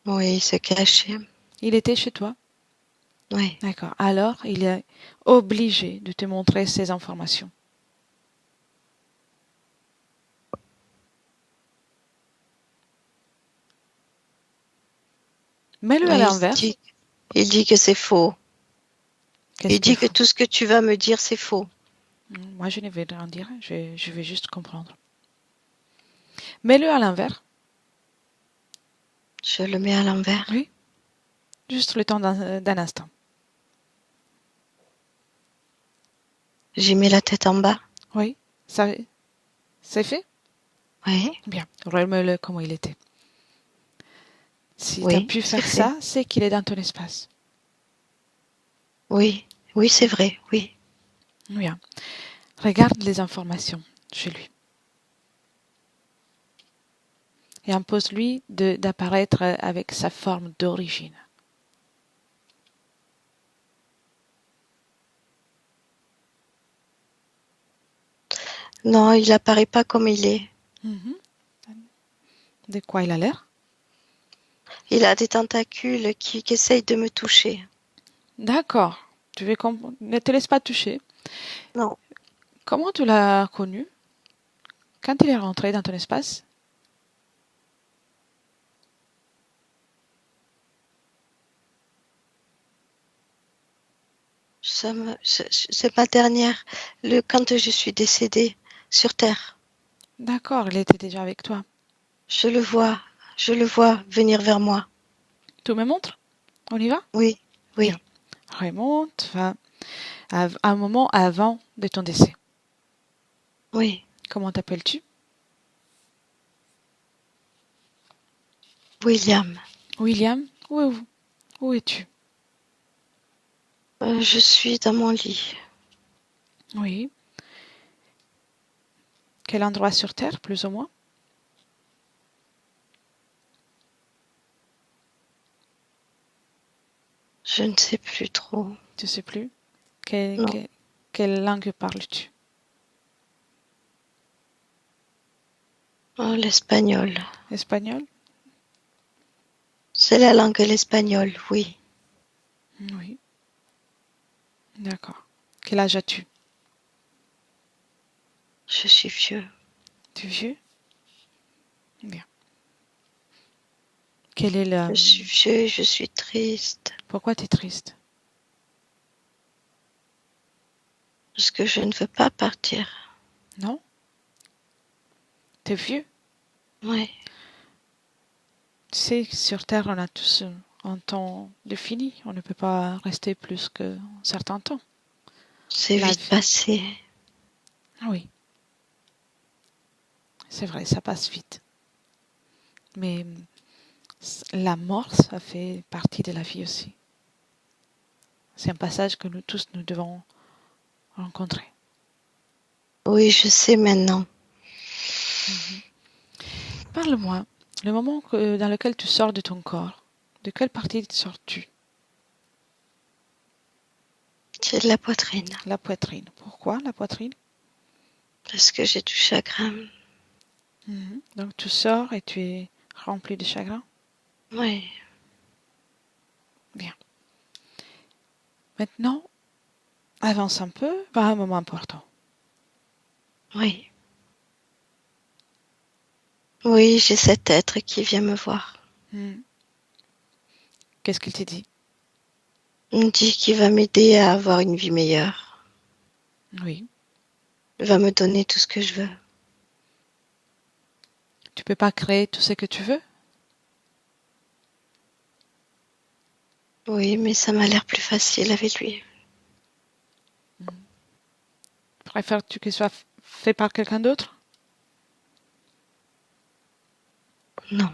Oui, il se cachait. Il était chez toi? Oui. D'accord. Alors, il est obligé de te montrer ces informations. Mets-le à Oui, l'inverse. il dit que c'est faux. Qu'est-ce Il qui est dit que faux? tout ce que tu vas me dire, c'est faux. Moi, je ne vais rien dire. Je vais juste comprendre. Mets-le à l'inverse. Je le mets à l'envers. Oui. Juste le temps d'un instant. J'ai mis la tête en bas. Oui. Ça, c'est fait? Oui, Bien. Remets-le comme il était. Si tu as oui, pu c'est faire fait. ça, c'est qu'il est dans ton espace. Oui, oui, c'est vrai. Oui. Bien. Regarde les informations chez lui. Et impose-lui d'apparaître avec sa forme d'origine. Non, il apparaît pas comme il est. Mhm. De quoi il a l'air? Il a des tentacules qui essayent de me toucher. D'accord. Ne te laisse pas toucher. Non, Comment tu l'as connu? Quand il est rentré dans ton espace? c'est ma dernière. Quand je suis décédée sur Terre, D'accord, il était déjà avec toi. je le vois, je le vois venir vers moi. Tu me montres? On y va? Oui, Bien. oui. Remonte, va à un moment avant de ton décès. Oui, Comment t'appelles-tu? William. William? Où es-tu? Je suis dans mon lit. Oui. Quel endroit sur Terre, plus ou moins? Je ne sais plus trop. Tu sais plus? Non, Quelle langue parles-tu? Oh, l'espagnol. Espagnol? C'est la langue l'espagnol, oui. Oui. D'accord. Quel âge as-tu? Je suis vieux. Tu es vieux? Bien. Quelle est la... Je suis vieux et je suis triste. Pourquoi tu es triste? Parce que je ne veux pas partir. Non? Tu es vieux? Oui, Tu sais, sur Terre, on a tous un temps défini. On ne peut pas rester plus qu'un certain temps. c'est La vite vie. passé. Oui, c'est vrai, ça passe vite. Mais la mort, ça fait partie de la vie aussi. C'est un passage que nous tous, nous devons rencontrer. Oui, je sais maintenant. Parle-moi, le moment dans lequel tu sors de ton corps, de quelle partie sors-tu? J'ai de la poitrine. La poitrine. Pourquoi la poitrine? Parce que j'ai du chagrin. Donc tu sors et tu es rempli de chagrin? Oui, Bien. Maintenant, avance un peu vers un moment important. oui. Oui, j'ai cet être qui vient me voir. Qu'est-ce qu'il t'a dit? Il me dit qu'il va m'aider à avoir une vie meilleure. Oui. Il va me donner tout ce que je veux. Tu peux pas créer tout ce que tu veux? Oui, mais ça m'a l'air plus facile avec lui. Préfères-tu qu'il soit fait par quelqu'un d'autre? Non,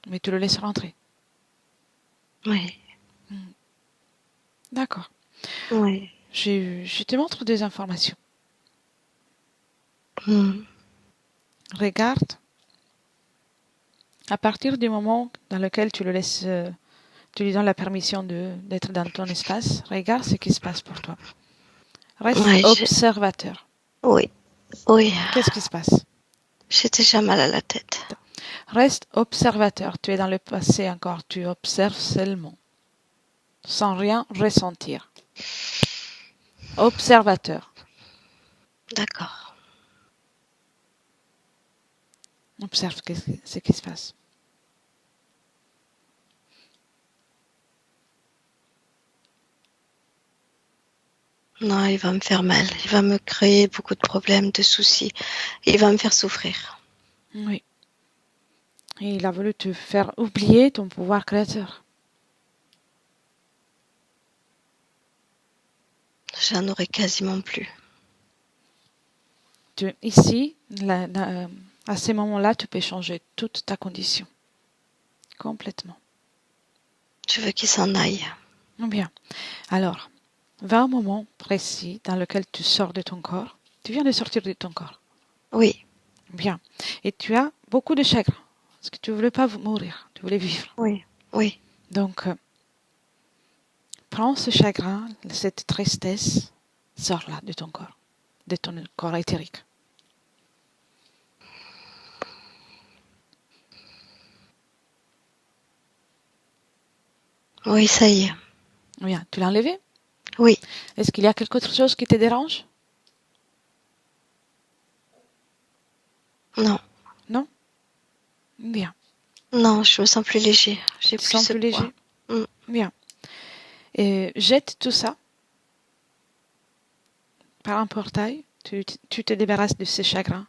Mais tu le laisses rentrer. oui, D'accord. oui. Je te montre des informations. Hmm. Regarde, à partir du moment dans lequel tu le laisses, tu lui donnes la permission d'être dans ton espace, regarde ce qui se passe pour toi. Reste Ouais, observateur. oui, oui. Qu'est-ce qui se passe? J'ai déjà mal à la tête. Reste observateur. Tu es dans le passé encore. Tu observes seulement, sans rien ressentir. Observateur. D'accord. Observe ce qui se passe. Non, il va me faire mal. Il va me créer beaucoup de problèmes, de soucis. Il va me faire souffrir. Oui. Et il a voulu te faire oublier ton pouvoir créateur. J'en aurai quasiment plus. Ici, à ces moments-là, tu peux changer toute ta condition. Complètement. Je veux qu'il s'en aille. Bien. Alors, va un moment précis dans lequel tu sors de ton corps. Tu viens de sortir de ton corps. Oui, Bien. Et tu as beaucoup de chagrin. Parce que tu ne voulais pas mourir. Tu voulais vivre. oui, oui. Donc, prends ce chagrin, cette tristesse, sors-la de ton corps éthérique. Oui, ça y est. Bien. Tu l'as enlevé? Oui, Est-ce qu'il y a quelque chose qui te dérange? non. Non? Bien. Non, je me sens plus léger. J'ai Tu te plus sens ce plus poids. léger? Bien. Et jette tout ça par un portail. Tu te débarrasses de ces chagrins.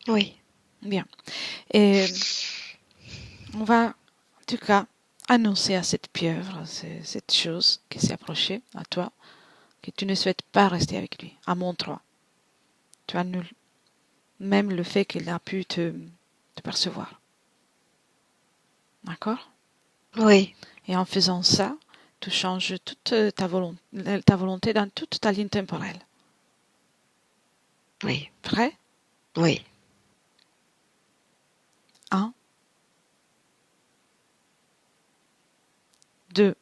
Oui, Bien. Et on va, en tout cas, annoncer à cette pieuvre, cette chose qui s'est approchée à toi, que tu ne souhaites pas rester avec lui. À mon droit. Tu annules même le fait qu'il a pu te percevoir. D'accord? oui, Et en faisant ça, tu changes toute ta volonté dans toute ta ligne temporelle. oui, Prêt? oui. 1, 2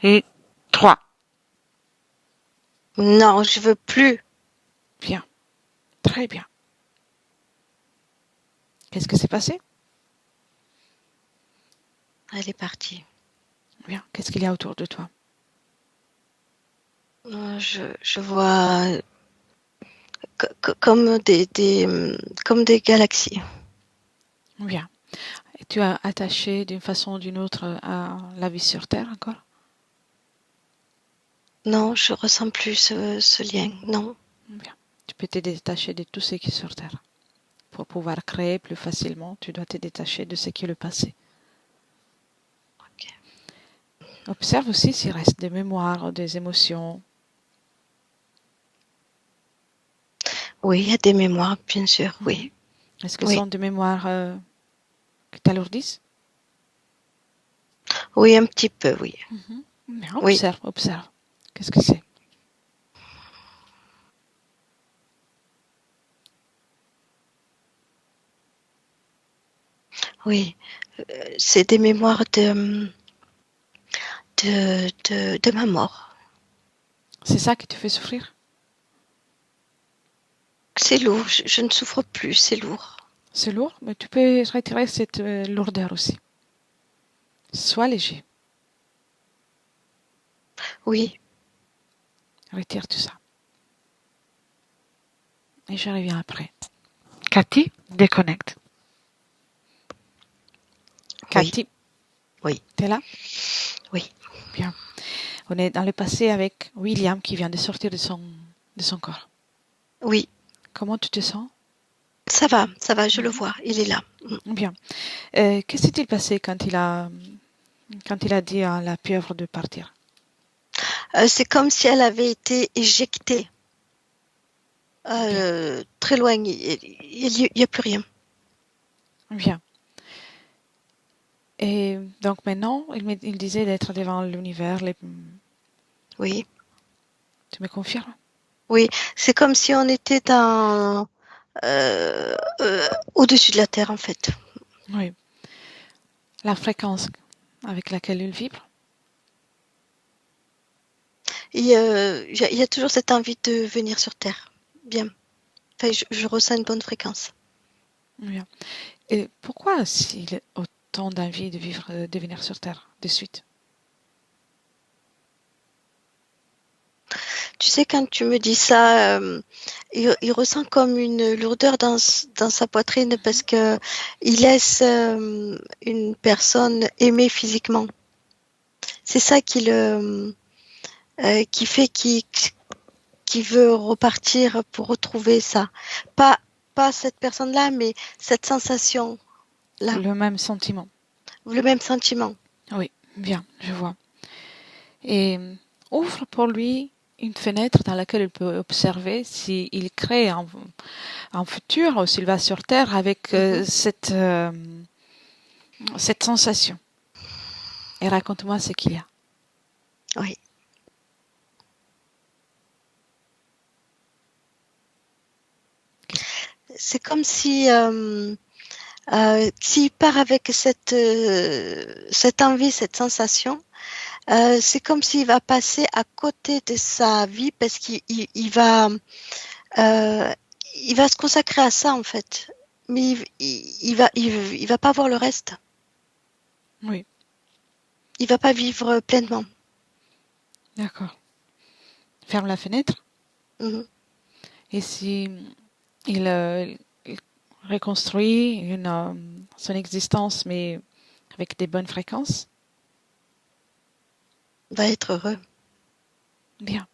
et 3. Non, je veux plus. Bien, très bien. Qu'est-ce que s'est passé? Elle est partie. Bien, qu'est-ce qu'il y a autour de toi? Je vois comme comme des galaxies. Bien. Et tu as attaché d'une façon ou d'une autre à la vie sur Terre encore? Non, je ressens plus ce lien. Non. Bien. Tu peux te détacher de tout ce qui est sur Terre. Pour pouvoir créer plus facilement, tu dois te détacher de ce qui est le passé. Ok. Observe aussi s'il reste des mémoires, des émotions. Oui, il y a des mémoires, bien sûr. Mhm. Oui. Est-ce que ce Oui. sont des mémoires qui t'alourdissent? Oui, un petit peu, oui. Mhm. Bien, Oui. observe, observe. Qu'est-ce que c'est? Oui. C'est des mémoires de ma mort. C'est ça qui te fait souffrir? C'est lourd. Je ne souffre plus. C'est lourd. C'est lourd, mais tu peux retirer cette lourdeur aussi. Sois léger. Oui. Retire tout ça. Et je reviens après. Cathy, déconnecte. Oui. Cathy, Oui. t'es là? Oui. Bien. On est dans le passé avec William qui vient de sortir de son corps. Oui. Comment tu te sens? Ça va, je le Mhm. vois. Il est là. Bien. Que s'est-il passé quand il a dit à la pieuvre de partir? C'est comme si elle avait été éjectée Bien. très loin. Il y a plus rien. Bien. Et donc maintenant, il disait d'être devant l'univers. Oui. Tu me confirmes? Oui. C'est comme si on était au-dessus de la terre, en fait. Oui. La fréquence avec laquelle il vibre? Il y a toujours cette envie de venir sur terre. Bien. Enfin, je ressens une bonne fréquence. Bien. Et pourquoi s'il a autant d'envie de vivre, de venir sur Terre de suite? Tu sais, quand tu me dis ça, il ressent comme une lourdeur dans sa poitrine parce que il laisse une personne aimer physiquement. C'est ça qui fait qu'il veut repartir pour retrouver ça. Pas, pas cette personne-là, mais cette sensation-là, Le même sentiment. le même sentiment. Oui, bien, je vois. Et ouvre pour lui une fenêtre dans laquelle il peut observer s'il crée un futur ou s'il va sur Terre avec Mhm. cette sensation. Et raconte-moi ce qu'il y a. Oui. C'est comme si s'il part avec cette envie, cette sensation, c'est comme s'il va passer à côté de sa vie parce euh, il va se consacrer à ça en fait. Mais il va pas voir le reste. Oui, Il va pas vivre pleinement. d'accord. Ferme la fenêtre. Mhm. Et si il reconstruit son existence, mais avec des bonnes fréquences, Va être heureux. bien.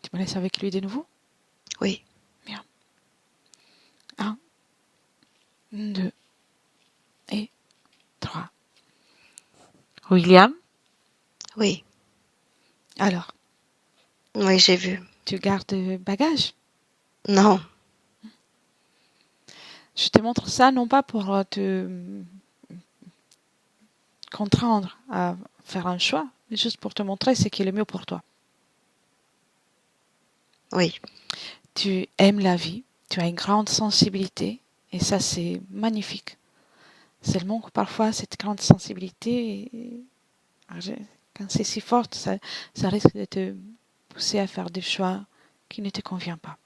Tu me laisses avec lui de nouveau? Oui, Bien. Un, deux et trois. William, oui, alors, oui, j'ai vu. tu gardes bagage? Non, Je te montre ça non pas pour te contraindre à faire un choix, mais juste pour te montrer ce qui est le mieux pour toi. oui, Tu aimes la vie, tu as une grande sensibilité, et ça c'est magnifique. Seulement que parfois cette grande sensibilité Quand c'est si fort, ça risque de te pousser à faire des choix qui ne te conviennent pas.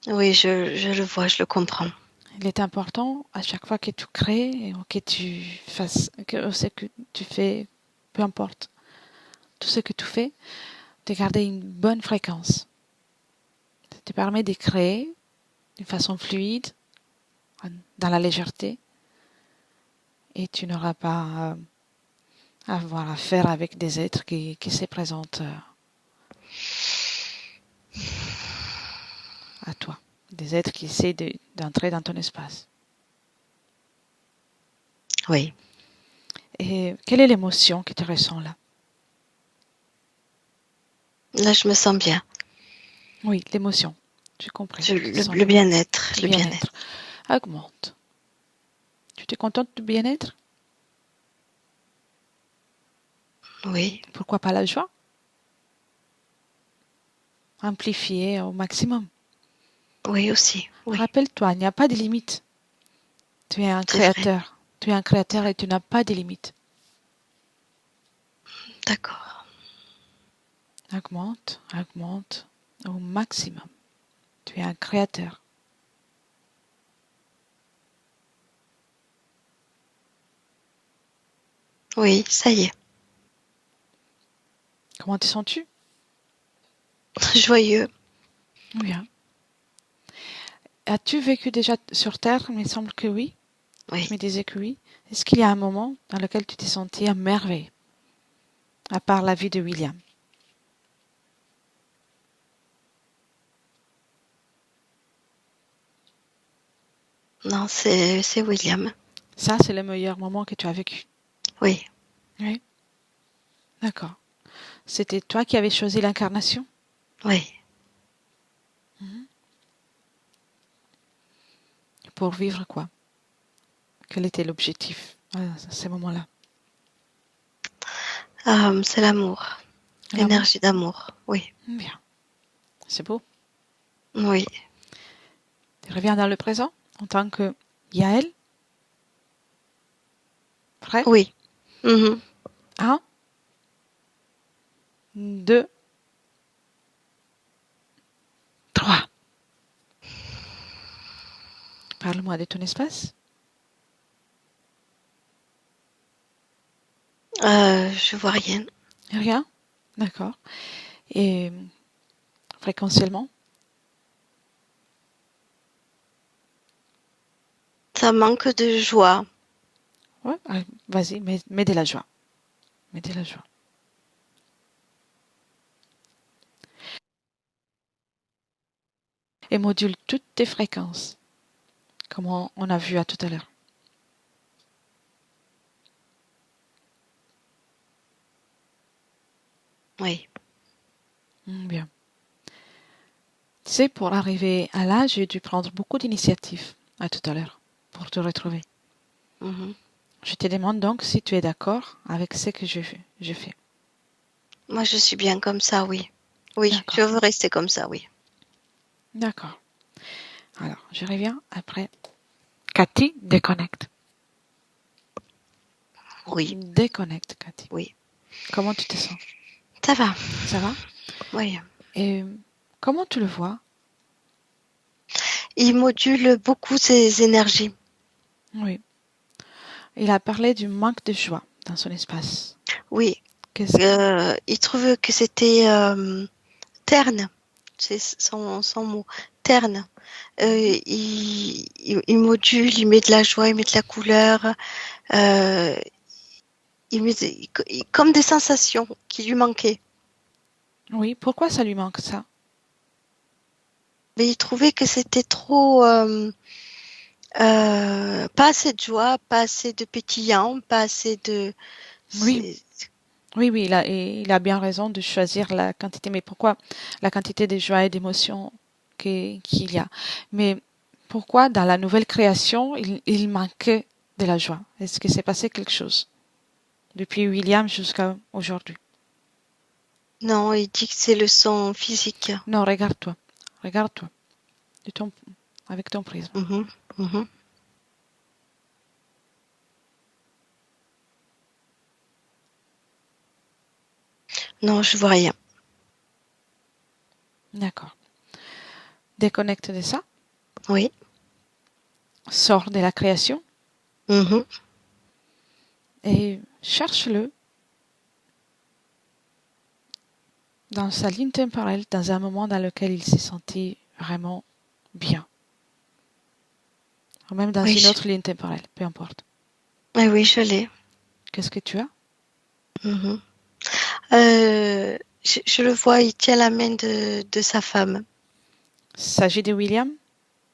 Oui, je le vois, je le comprends. Il est important à chaque fois que tu crées et que tu fasses, que ce que tu fais, peu importe, tout ce que tu fais, de garder une bonne fréquence. Ça te permet de créer d'une façon fluide, dans la légèreté, et tu n'auras pas à avoir affaire avec des êtres qui se présentent à toi, des êtres qui essaient d'entrer dans ton espace. Oui. Et quelle est l'émotion que tu ressens là? Là, je me sens bien. Oui, l'émotion. J'ai compris. Le bien-être. Le bien-être. Augmente. Tu te contentes du bien-être? Oui. Pourquoi pas la joie? Amplifiée au maximum. Oui, aussi. Oui. Rappelle-toi, il n'y a pas de limite. Tu es un créateur. Tu es un créateur et tu n'as pas de limites. D'accord. Augmente, augmente au maximum. Tu es un créateur. Oui, ça y est. Comment te sens-tu? Joyeux. Bien. As-tu vécu déjà sur Terre? Il me semble que oui. Oui. Tu me disais que oui. Est-ce qu'il y a un moment dans lequel tu t'es senti à merveille, à part la vie de William? Non, c'est William. Ça, c'est le meilleur moment que tu as vécu. Oui. Oui. D'accord. C'était toi qui avais choisi l'incarnation? Oui. Pour vivre quoi? Quel était l'objectif à ces moments-là? C'est l'amour. L'énergie d'amour. Oui. Bien. C'est beau. Oui. Tu reviens dans le présent en tant que Yael? Prêt? Oui. 1, 2, 3. Parle-moi de ton espace. Je vois rien. Rien? D'accord. Et fréquentiellement? Ça manque de joie. Ouais, vas-y, mets de la joie. Mets de la joie. Et module toutes tes fréquences, comme on a vu à tout à l'heure. Oui. Bien. Tu sais, pour arriver à là, j'ai dû prendre beaucoup d'initiatives à tout à l'heure pour te retrouver. Je te demande donc si tu es d'accord avec ce que je fais. Moi, je suis bien comme ça, oui. Oui, D'accord. je veux rester comme ça, oui. D'accord. Alors, je reviens après. Cathy, déconnecte. Oui. Déconnecte, Cathy. Oui. Comment tu te sens? Ça va. Ça va? Oui. Et comment tu le vois? Il module beaucoup ses énergies. Oui. Il a parlé du manque de joie dans son espace. Oui. Qu'est-ce Il trouve que c'était terne. C'est son mot. Terne. Il module, il met de la joie, il met de la couleur. Il met comme des sensations qui lui manquaient. Oui, pourquoi ça lui manque ça? Mais il trouvait que c'était trop... pas assez de joie, pas assez de pétillant, pas assez de... Oui. Oui, il a bien raison de choisir la quantité. Mais pourquoi la quantité de joie et d'émotion qu'il y a? Mais pourquoi dans la nouvelle création, il manquait de la joie? Est-ce que c'est passé quelque chose depuis William jusqu'à aujourd'hui? Non, il dit que c'est le son physique. Non, regarde-toi. Regarde-toi. Avec ton prisme. Non, je vois rien. D'accord. Déconnecte de ça. Oui. Sors de la création Mhm. et cherche-le dans sa ligne temporelle, dans un moment dans lequel il s'est senti vraiment bien. Ou même dans Oui, une autre ligne temporelle, peu importe. oui, je l'ai. Qu'est-ce que tu as? Mhm. Je le vois, il tient la main de sa femme. S'agit de William?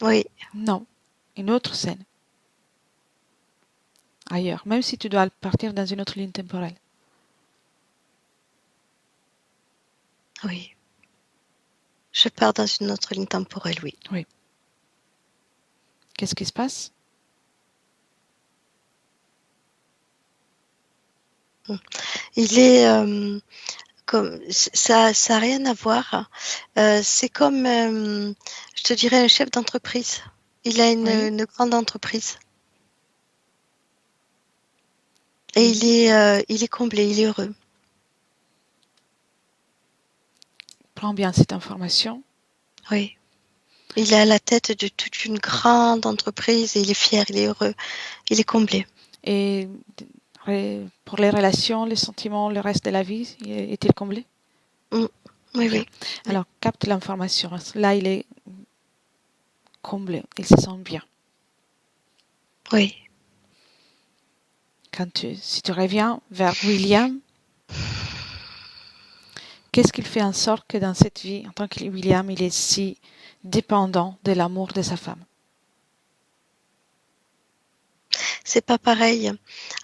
Oui, Non. Une autre scène. Ailleurs. Même si tu dois partir dans une autre ligne temporelle. oui. Je pars dans une autre ligne temporelle, oui. Oui. Qu'est-ce qui se passe? Il est comme ça a rien à voir. C'est comme, je te dirais, un chef d'entreprise. Il a Oui. une grande entreprise et Mhm. il est comblé, il est heureux. Prends bien cette information. Oui. Il est à la tête de toute une grande entreprise et il est fier, il est heureux, il est comblé. Et pour les relations, les sentiments, le reste de la vie, est-il comblé? Mm. Oui, Bien. oui, oui, Alors, capte l'information. Là, il est comblé. Il se sent bien. oui. Si tu reviens vers William, qu'est-ce qu'il fait en sorte que dans cette vie, en tant que William, il est si dépendant de l'amour de sa femme? C'est pas pareil.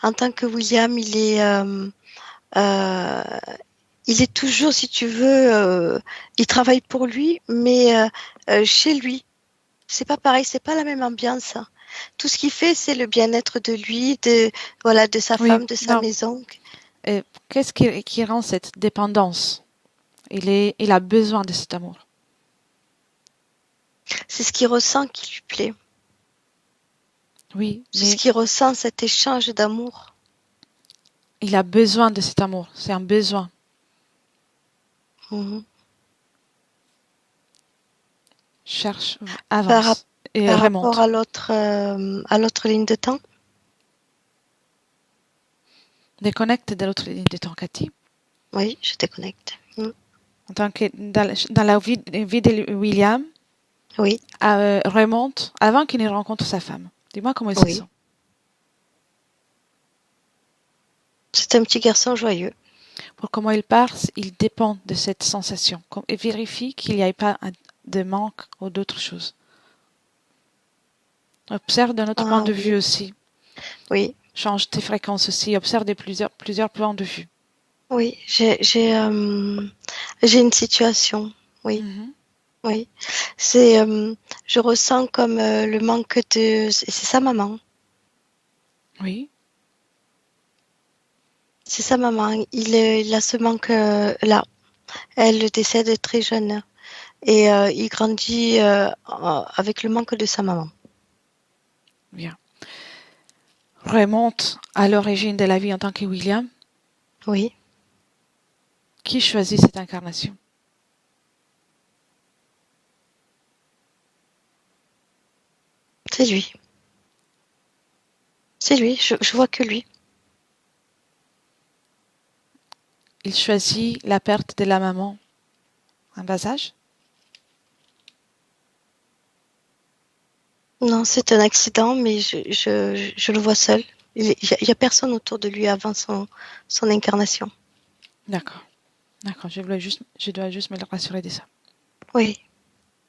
En tant que William, euh, il est toujours, si tu veux, il travaille pour lui, mais chez lui. C'est pas pareil, c'est pas la même ambiance. Tout ce qu'il fait, c'est le bien-être de lui, voilà, de sa Oui, femme, de sa non. maison. Qu'est-ce qui rend cette dépendance? Il a besoin de cet amour. C'est ce qu'il ressent qui lui plaît. Oui, C'est ce mais qu'il ressent, cet échange d'amour. il a besoin de cet amour. C'est un besoin. Mhm. Cherche, Par, rap- avance et Par rapport remonte. à l'autre ligne de temps. Déconnecte de l'autre ligne de ton Cathy. Oui, je déconnecte. En tant que dans la vie de William, Oui, remonte avant qu'il ne rencontre sa femme. Dis-moi comment il se sent. oui. C'est un petit garçon joyeux. Pour comment il part, il dépend de cette sensation. Et vérifie qu'il n'y ait pas de manque ou d'autre chose. Observe d'un autre point Ah de vue oui, aussi. oui, Change tes fréquences aussi. Observe de plusieurs points de vue. oui. J'ai une situation. Oui, Mhm. oui. C'est, je ressens comme le manque de. C'est sa maman. Oui, C'est sa maman. Il a ce manque là. Elle décède très jeune et il grandit avec le manque de sa maman. bien. Remonte à l'origine de la vie en tant que William. Oui, Qui choisit cette incarnation? c'est lui. C'est lui. Je vois que lui. Il choisit la perte de la maman en bas âge? Non, c'est un accident, mais je le vois seul. Il y a personne autour de lui avant son incarnation. D'accord. D'accord. Je dois juste me rassurer de ça. Oui,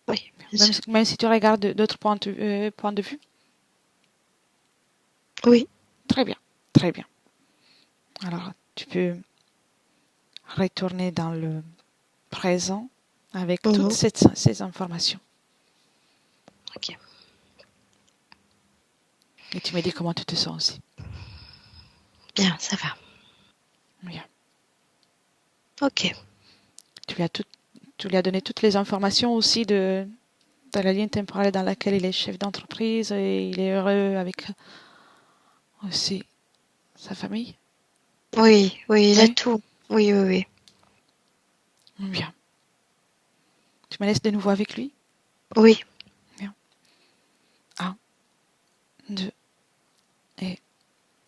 oui, bien Même, sûr. même si tu regardes d'autres points de vue? Oui. Très bien. Très bien. Alors, tu peux retourner dans le présent avec toutes Mhm. ces informations. Ok. Et tu me dis comment tu te sens aussi. Bien, ça va. Bien. Ok. Tu lui as, tu lui as donné toutes les informations aussi de la ligne temporelle dans laquelle il est chef d'entreprise et il est heureux avec aussi sa famille. Oui, oui, il a Oui, tout. Oui, oui, oui. Bien. Tu me laisses de nouveau avec lui? Oui, Bien. 1, 2 et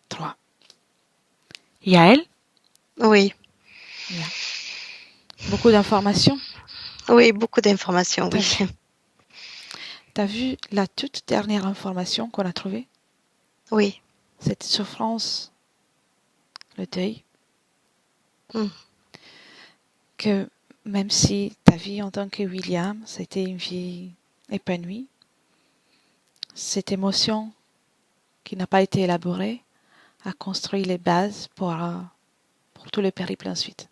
3. Yael? oui, Bien. Beaucoup d'informations. oui, beaucoup d'informations, T'as oui. vu, t'as vu la toute dernière information qu'on a trouvée? Oui, Cette souffrance, le deuil, mm, que même si ta vie en tant que William, c'était une vie épanouie, cette émotion qui n'a pas été élaborée a construit les bases pour tout le périple ensuite.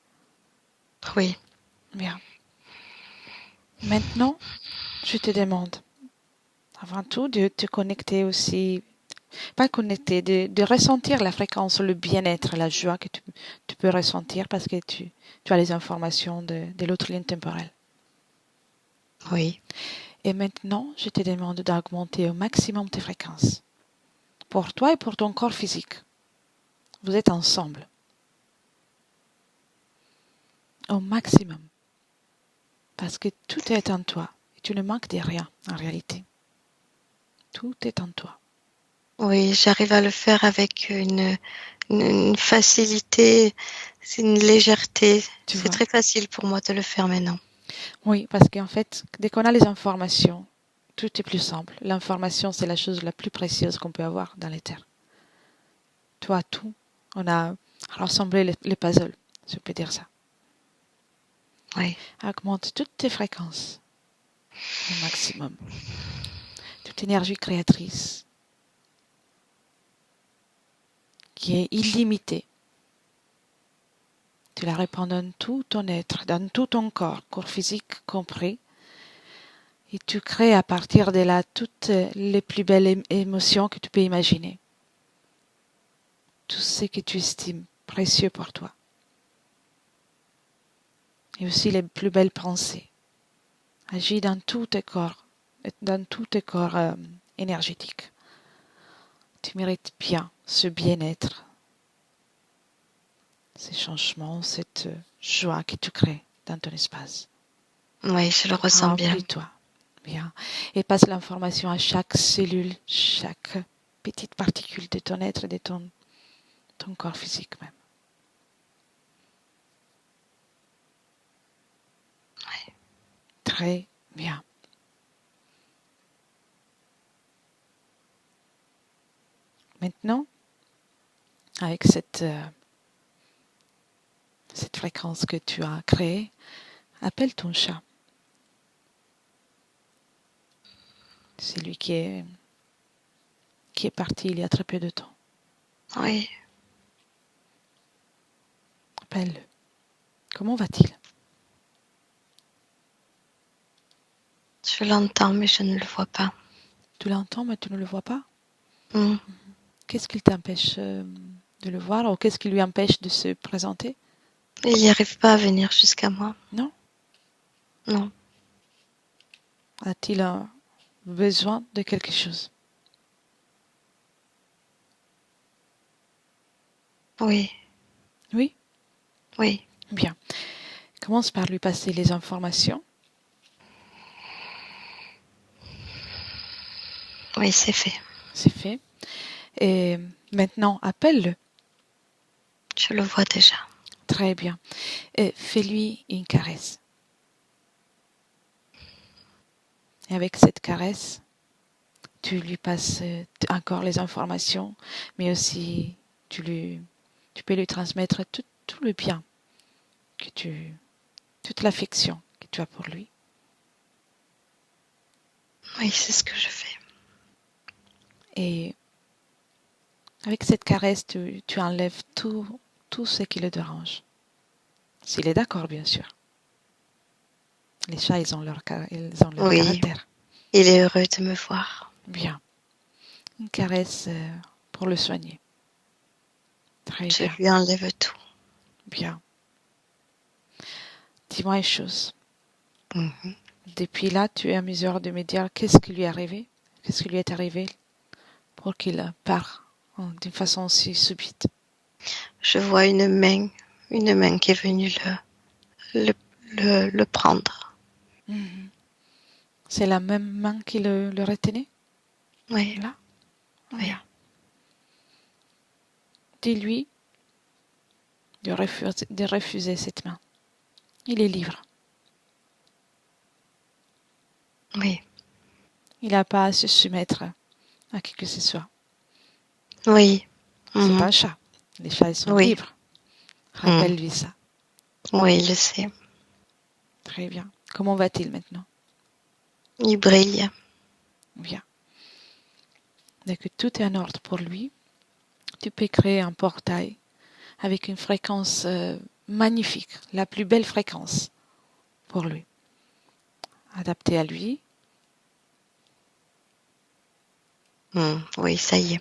oui, Bien. Maintenant, je te demande, avant tout, de te connecter aussi, pas connecter, de ressentir la fréquence, le bien-être, la joie que tu peux ressentir parce que tu as les informations de l'autre ligne temporelle. oui, Et maintenant, je te demande d'augmenter au maximum tes fréquences. Pour toi et pour ton corps physique. Vous êtes ensemble. Au maximum. Parce que tout est en toi. Et tu ne manques de rien, en réalité. Tout est en toi. oui, j'arrive à le faire avec une facilité, c'est une légèreté. Tu C'est vois? très facile pour moi de le faire maintenant. Oui, parce qu'en fait, dès qu'on a les informations, tout est plus simple. L'information, c'est la chose la plus précieuse qu'on peut avoir dans les terres. Toi, tout. On a rassemblé les puzzles, si on peut dire ça. Oui, Augmente toutes tes fréquences au maximum. Toute énergie créatrice qui est illimitée. Tu la répands dans tout ton être, dans tout ton corps physique compris. Et tu crées à partir de là toutes les plus belles émotions que tu peux imaginer. Tout ce que tu estimes précieux pour toi. Et aussi les plus belles pensées. Agis dans tous tes corps, énergétiques. Tu mérites bien ce bien-être, ces changements, cette joie que tu crées dans ton espace. oui, je le ressens bien. Remplis-toi. Bien. Et passe l'information à chaque cellule, chaque petite particule de ton être et de ton corps physique même. Oui, Très bien. Maintenant, avec cette fréquence que tu as créée, appelle ton chat. C'est lui qui est parti il y a très peu de temps. oui, Appelle-le. Comment va-t-il? je l'entends, mais je ne le vois pas. Tu l'entends, mais tu ne le vois pas? Mm. Qu'est-ce qui t'empêche de le voir ou qu'est-ce qui lui empêche de se présenter? Il n'y arrive pas à venir jusqu'à moi. Non? Non, A-t-il un besoin de quelque chose? oui, Oui? oui, Bien. Commence par lui passer les informations. oui, c'est fait. C'est fait. Et maintenant, appelle-le. Je le vois déjà. Très bien. Et fais-lui une caresse. Et avec cette caresse, tu lui passes encore les informations, mais aussi tu peux lui transmettre tout le bien toute l'affection que tu as pour lui. Oui, c'est ce que je fais. Et avec cette caresse, tu enlèves tout ce qui le dérange. S'il est d'accord, bien sûr. Les chats, ils ont leur Oui, caractère. il est heureux de me voir. Bien. Une caresse pour le soigner. Très Je bien. lui enlève tout. Bien. Dis-moi une chose. Mhm. Depuis là, tu es à mesure de me dire qu'est-ce qui lui est arrivé, qu'est-ce qui lui est arrivé pour qu'il part d'une façon si subite. Je vois une main qui est venue le prendre. Mhm. C'est la même main qui le retenait, Oui, là? oui, Bien. Dis-lui de refuser cette main. Il est libre. oui, Il n'a pas à se soumettre à qui que ce soit. oui. C'est pas Mhm. un chat. Les chats, ils sont Oui, libres. Rappelle-lui ça. oui, il le sait. Très bien. Comment va-t-il maintenant? Il brille. Bien. Dès que tout est en ordre pour lui, tu peux créer un portail avec une fréquence magnifique, la plus belle fréquence pour lui, adaptée à lui. Oui, ça y est.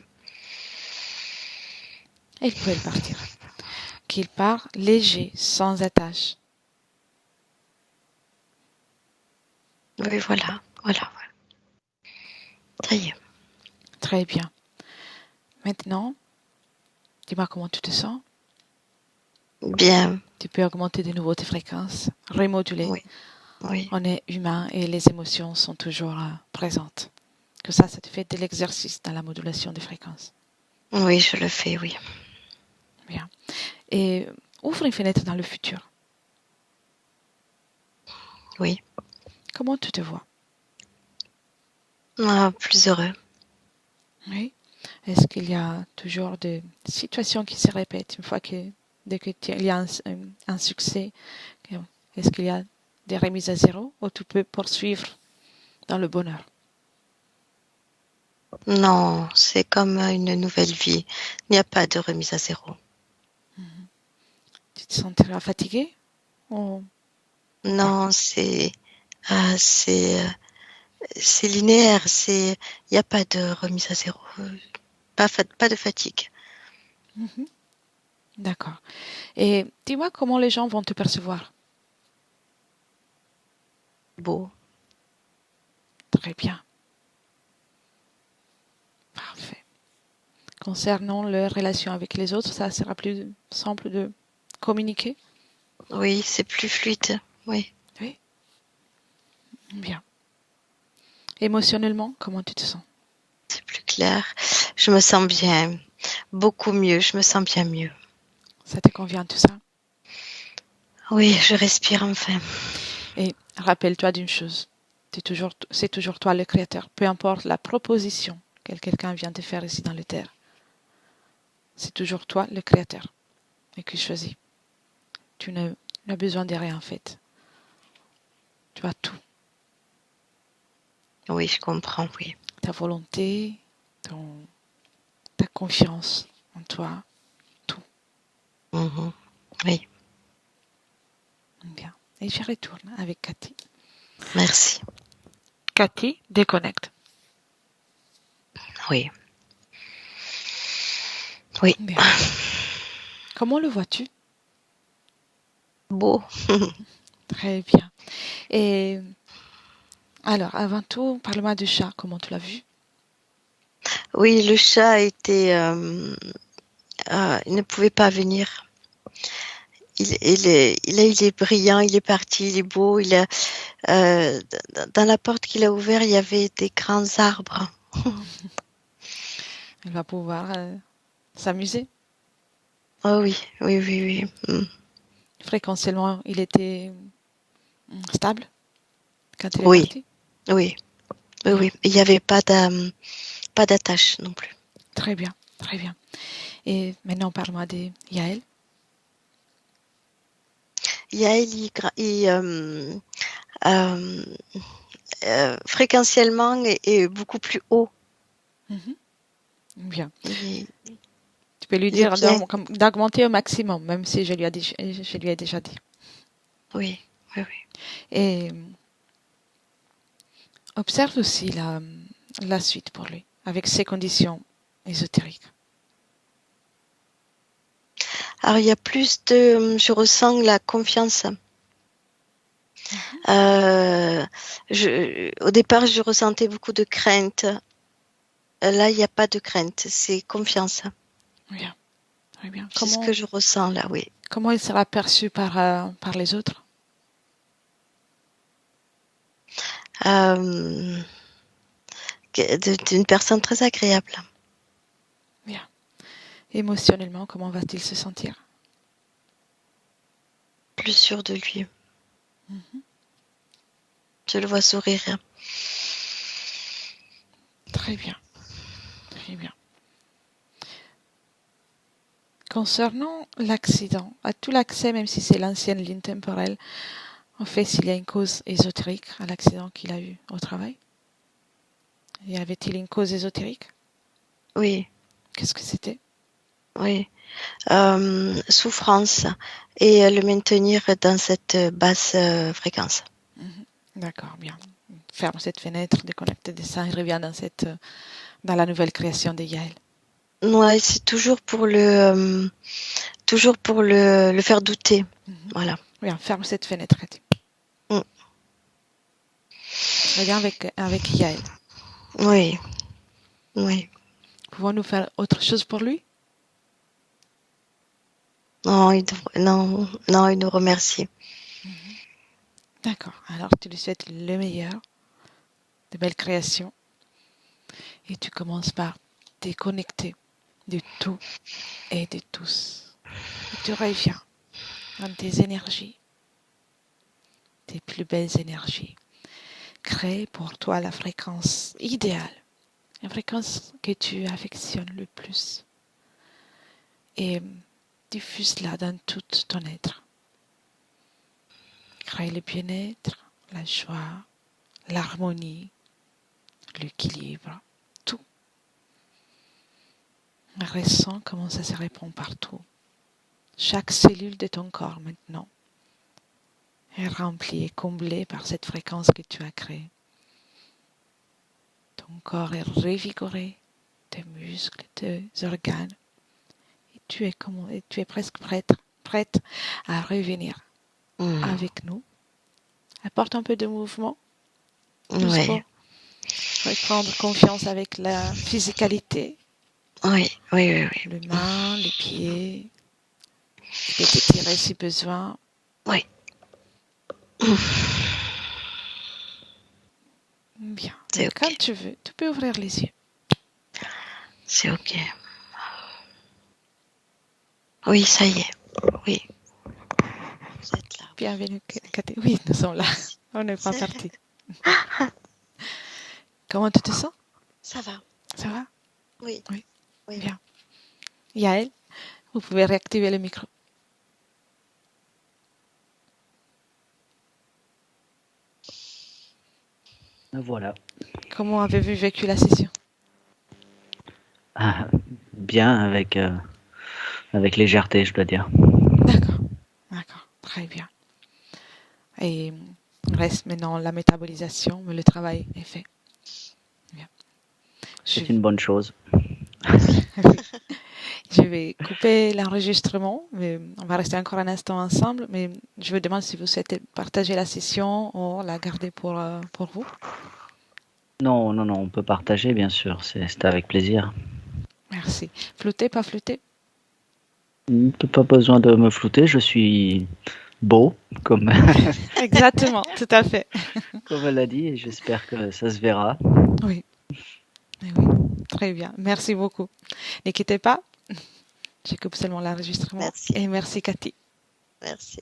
Et il peut partir. Qu'il part léger, sans attache. Oui, voilà, voilà, voilà. Ça y est. Très bien. Maintenant, dis-moi comment tu te sens. Bien, Tu peux augmenter de nouveau tes fréquences, remoduler. oui, oui. On est humain et les émotions sont toujours présentes. Que ça te fait de l'exercice dans la modulation des fréquences. Oui, je le fais, oui. Bien. Et ouvre une fenêtre dans le futur. Oui. Comment tu te vois? Ah, plus heureux. Oui. Est-ce qu'il y a toujours des situations qui se répètent une fois que, dès qu'il y a un succès? Est-ce qu'il y a des remises à zéro ou tu peux poursuivre dans le bonheur? Non, c'est comme une nouvelle vie. Il n'y a pas de remise à zéro. Tu te sentiras fatigué? Ou pas? Non, c'est linéaire. Il n'y a pas de remise à zéro. Pas de fatigue. Mhm. D'accord. Et dis-moi comment les gens vont te percevoir. Beau. Très bien. Parfait. Concernant leur relation avec les autres, ça sera plus simple de communiquer? Oui, c'est plus fluide. Oui. Oui. Bien. Émotionnellement, comment tu te sens? C'est plus clair. Je me sens bien. Beaucoup mieux. Je me sens bien mieux. Ça te convient tout ça? Oui, je respire enfin. Et rappelle-toi d'une chose. C'est toujours toi le créateur. Peu importe la proposition que quelqu'un vient de faire ici dans le terre. C'est toujours toi le créateur. Et qui choisis. Tu n'as besoin de rien en fait. Tu as tout. Oui, je comprends, oui. Ta volonté, ta confiance en toi, tout. Mhm. Oui, Bien. Et je retourne avec Cathy. merci. Cathy, déconnecte. Oui. Oui. Bien. Comment le vois-tu? Beau. Très bien. Et alors, avant tout, parle-moi du chat. Comment tu l'as vu? Oui, le chat était, il ne pouvait pas venir. Il est brillant, il est parti, il est beau. Dans la porte qu'il a ouverte, il y avait des grands arbres. Il va pouvoir s'amuser. Oh oui, oui, oui, oui. Fréquentiellement, il était stable quand il est Oui, parti. oui, oui, Bien. oui. Il n'y avait pas d'attache non plus. Très bien. Très bien. Et maintenant, parle-moi de Yael. Yael, euh, fréquentiellement est beaucoup plus haut. Mhm. Bien. Il, Tu peux lui il est dire bien. d'augmenter au maximum, même si je lui ai déjà dit. Oui, oui, oui. Et observe aussi la suite pour lui, avec ses conditions ésotériques. Alors, il y a plus de, je ressens la confiance. Euh, Au départ, je ressentais beaucoup de crainte. Là, il n'y a pas de crainte, c'est confiance. Bien, très bien. C'est ce que je ressens là, oui. Comment il sera perçu par les autres? euh, d'une personne très agréable. Bien. Émotionnellement, comment va-t-il se sentir? Plus sûr de lui. Mhm. Je le vois sourire. Très bien. Très bien. Concernant l'accident, as-tu l'accès, même si c'est l'ancienne ligne temporelle, en fait, s'il y a une cause ésotérique à l'accident qu'il a eu au travail? Y avait-il une cause ésotérique? Oui, Qu'est-ce que c'était? oui. Souffrance et le maintenir dans cette basse fréquence. Mhm. D'accord, bien. Ferme cette fenêtre, déconnecte de ça et reviens dans la nouvelle création de Yael. Ouais, c'est toujours pour le faire douter. Mhm. Voilà. Bien, ferme cette fenêtre, Cathy. Mm. Reviens avec Yael. Oui, oui. Pouvons-nous faire autre chose pour lui? Non, non, il nous remercie. Mhm. D'accord. Alors, tu lui souhaites le meilleur, de belles créations, et tu commences par déconnecter de tout et de tous. Et tu reviens dans tes énergies, tes plus belles énergies. Crée pour toi la fréquence idéale, la fréquence que tu affectionnes le plus. Et diffuse-la dans tout ton être. Crée le bien-être, la joie, l'harmonie, l'équilibre, tout. Ressens comment ça se répand partout. Chaque cellule de ton corps maintenant est remplie et comblée par cette fréquence que tu as créée. Ton corps est revigoré, tes muscles, tes organes, et tu es presque prête à revenir Mm. avec nous. Apporte un peu de mouvement, juste Oui, pour reprendre confiance avec la physicalité, oui, oui, oui, oui. les mains, les pieds. Tu peux t'étirer si besoin. Oui, Bien. c'est Quand ok. tu veux, tu peux ouvrir les yeux. C'est ok. Oui, ça y est. Oui, vous êtes là. Bienvenue, Cathy. Oui, nous sommes là. Merci. On n'est pas parti. Comment tu te sens? Ça va. Ça va? Oui, Oui. oui. Bien. Yael, vous pouvez réactiver le micro. Voilà. Comment avez-vous vécu la session? Ah, bien avec légèreté, je dois dire. D'accord. D'accord. Très bien. Et reste maintenant la métabolisation, mais le travail est fait. Bien. C'est une bonne chose. Je vais couper l'enregistrement, mais on va rester encore un instant ensemble, mais je vous demande si vous souhaitez partager la session ou la garder pour vous. Non, non, non, on peut partager, bien sûr. C'est avec plaisir. Merci. Flouter, pas flouter? Pas besoin de me flouter, je suis beau, comme, Exactement, tout à fait. comme elle a dit, et j'espère que ça se verra. Oui, eh oui, très bien. Merci beaucoup. Ne quittez pas, je coupe seulement l'enregistrement. Merci. Et merci Cathy. Merci.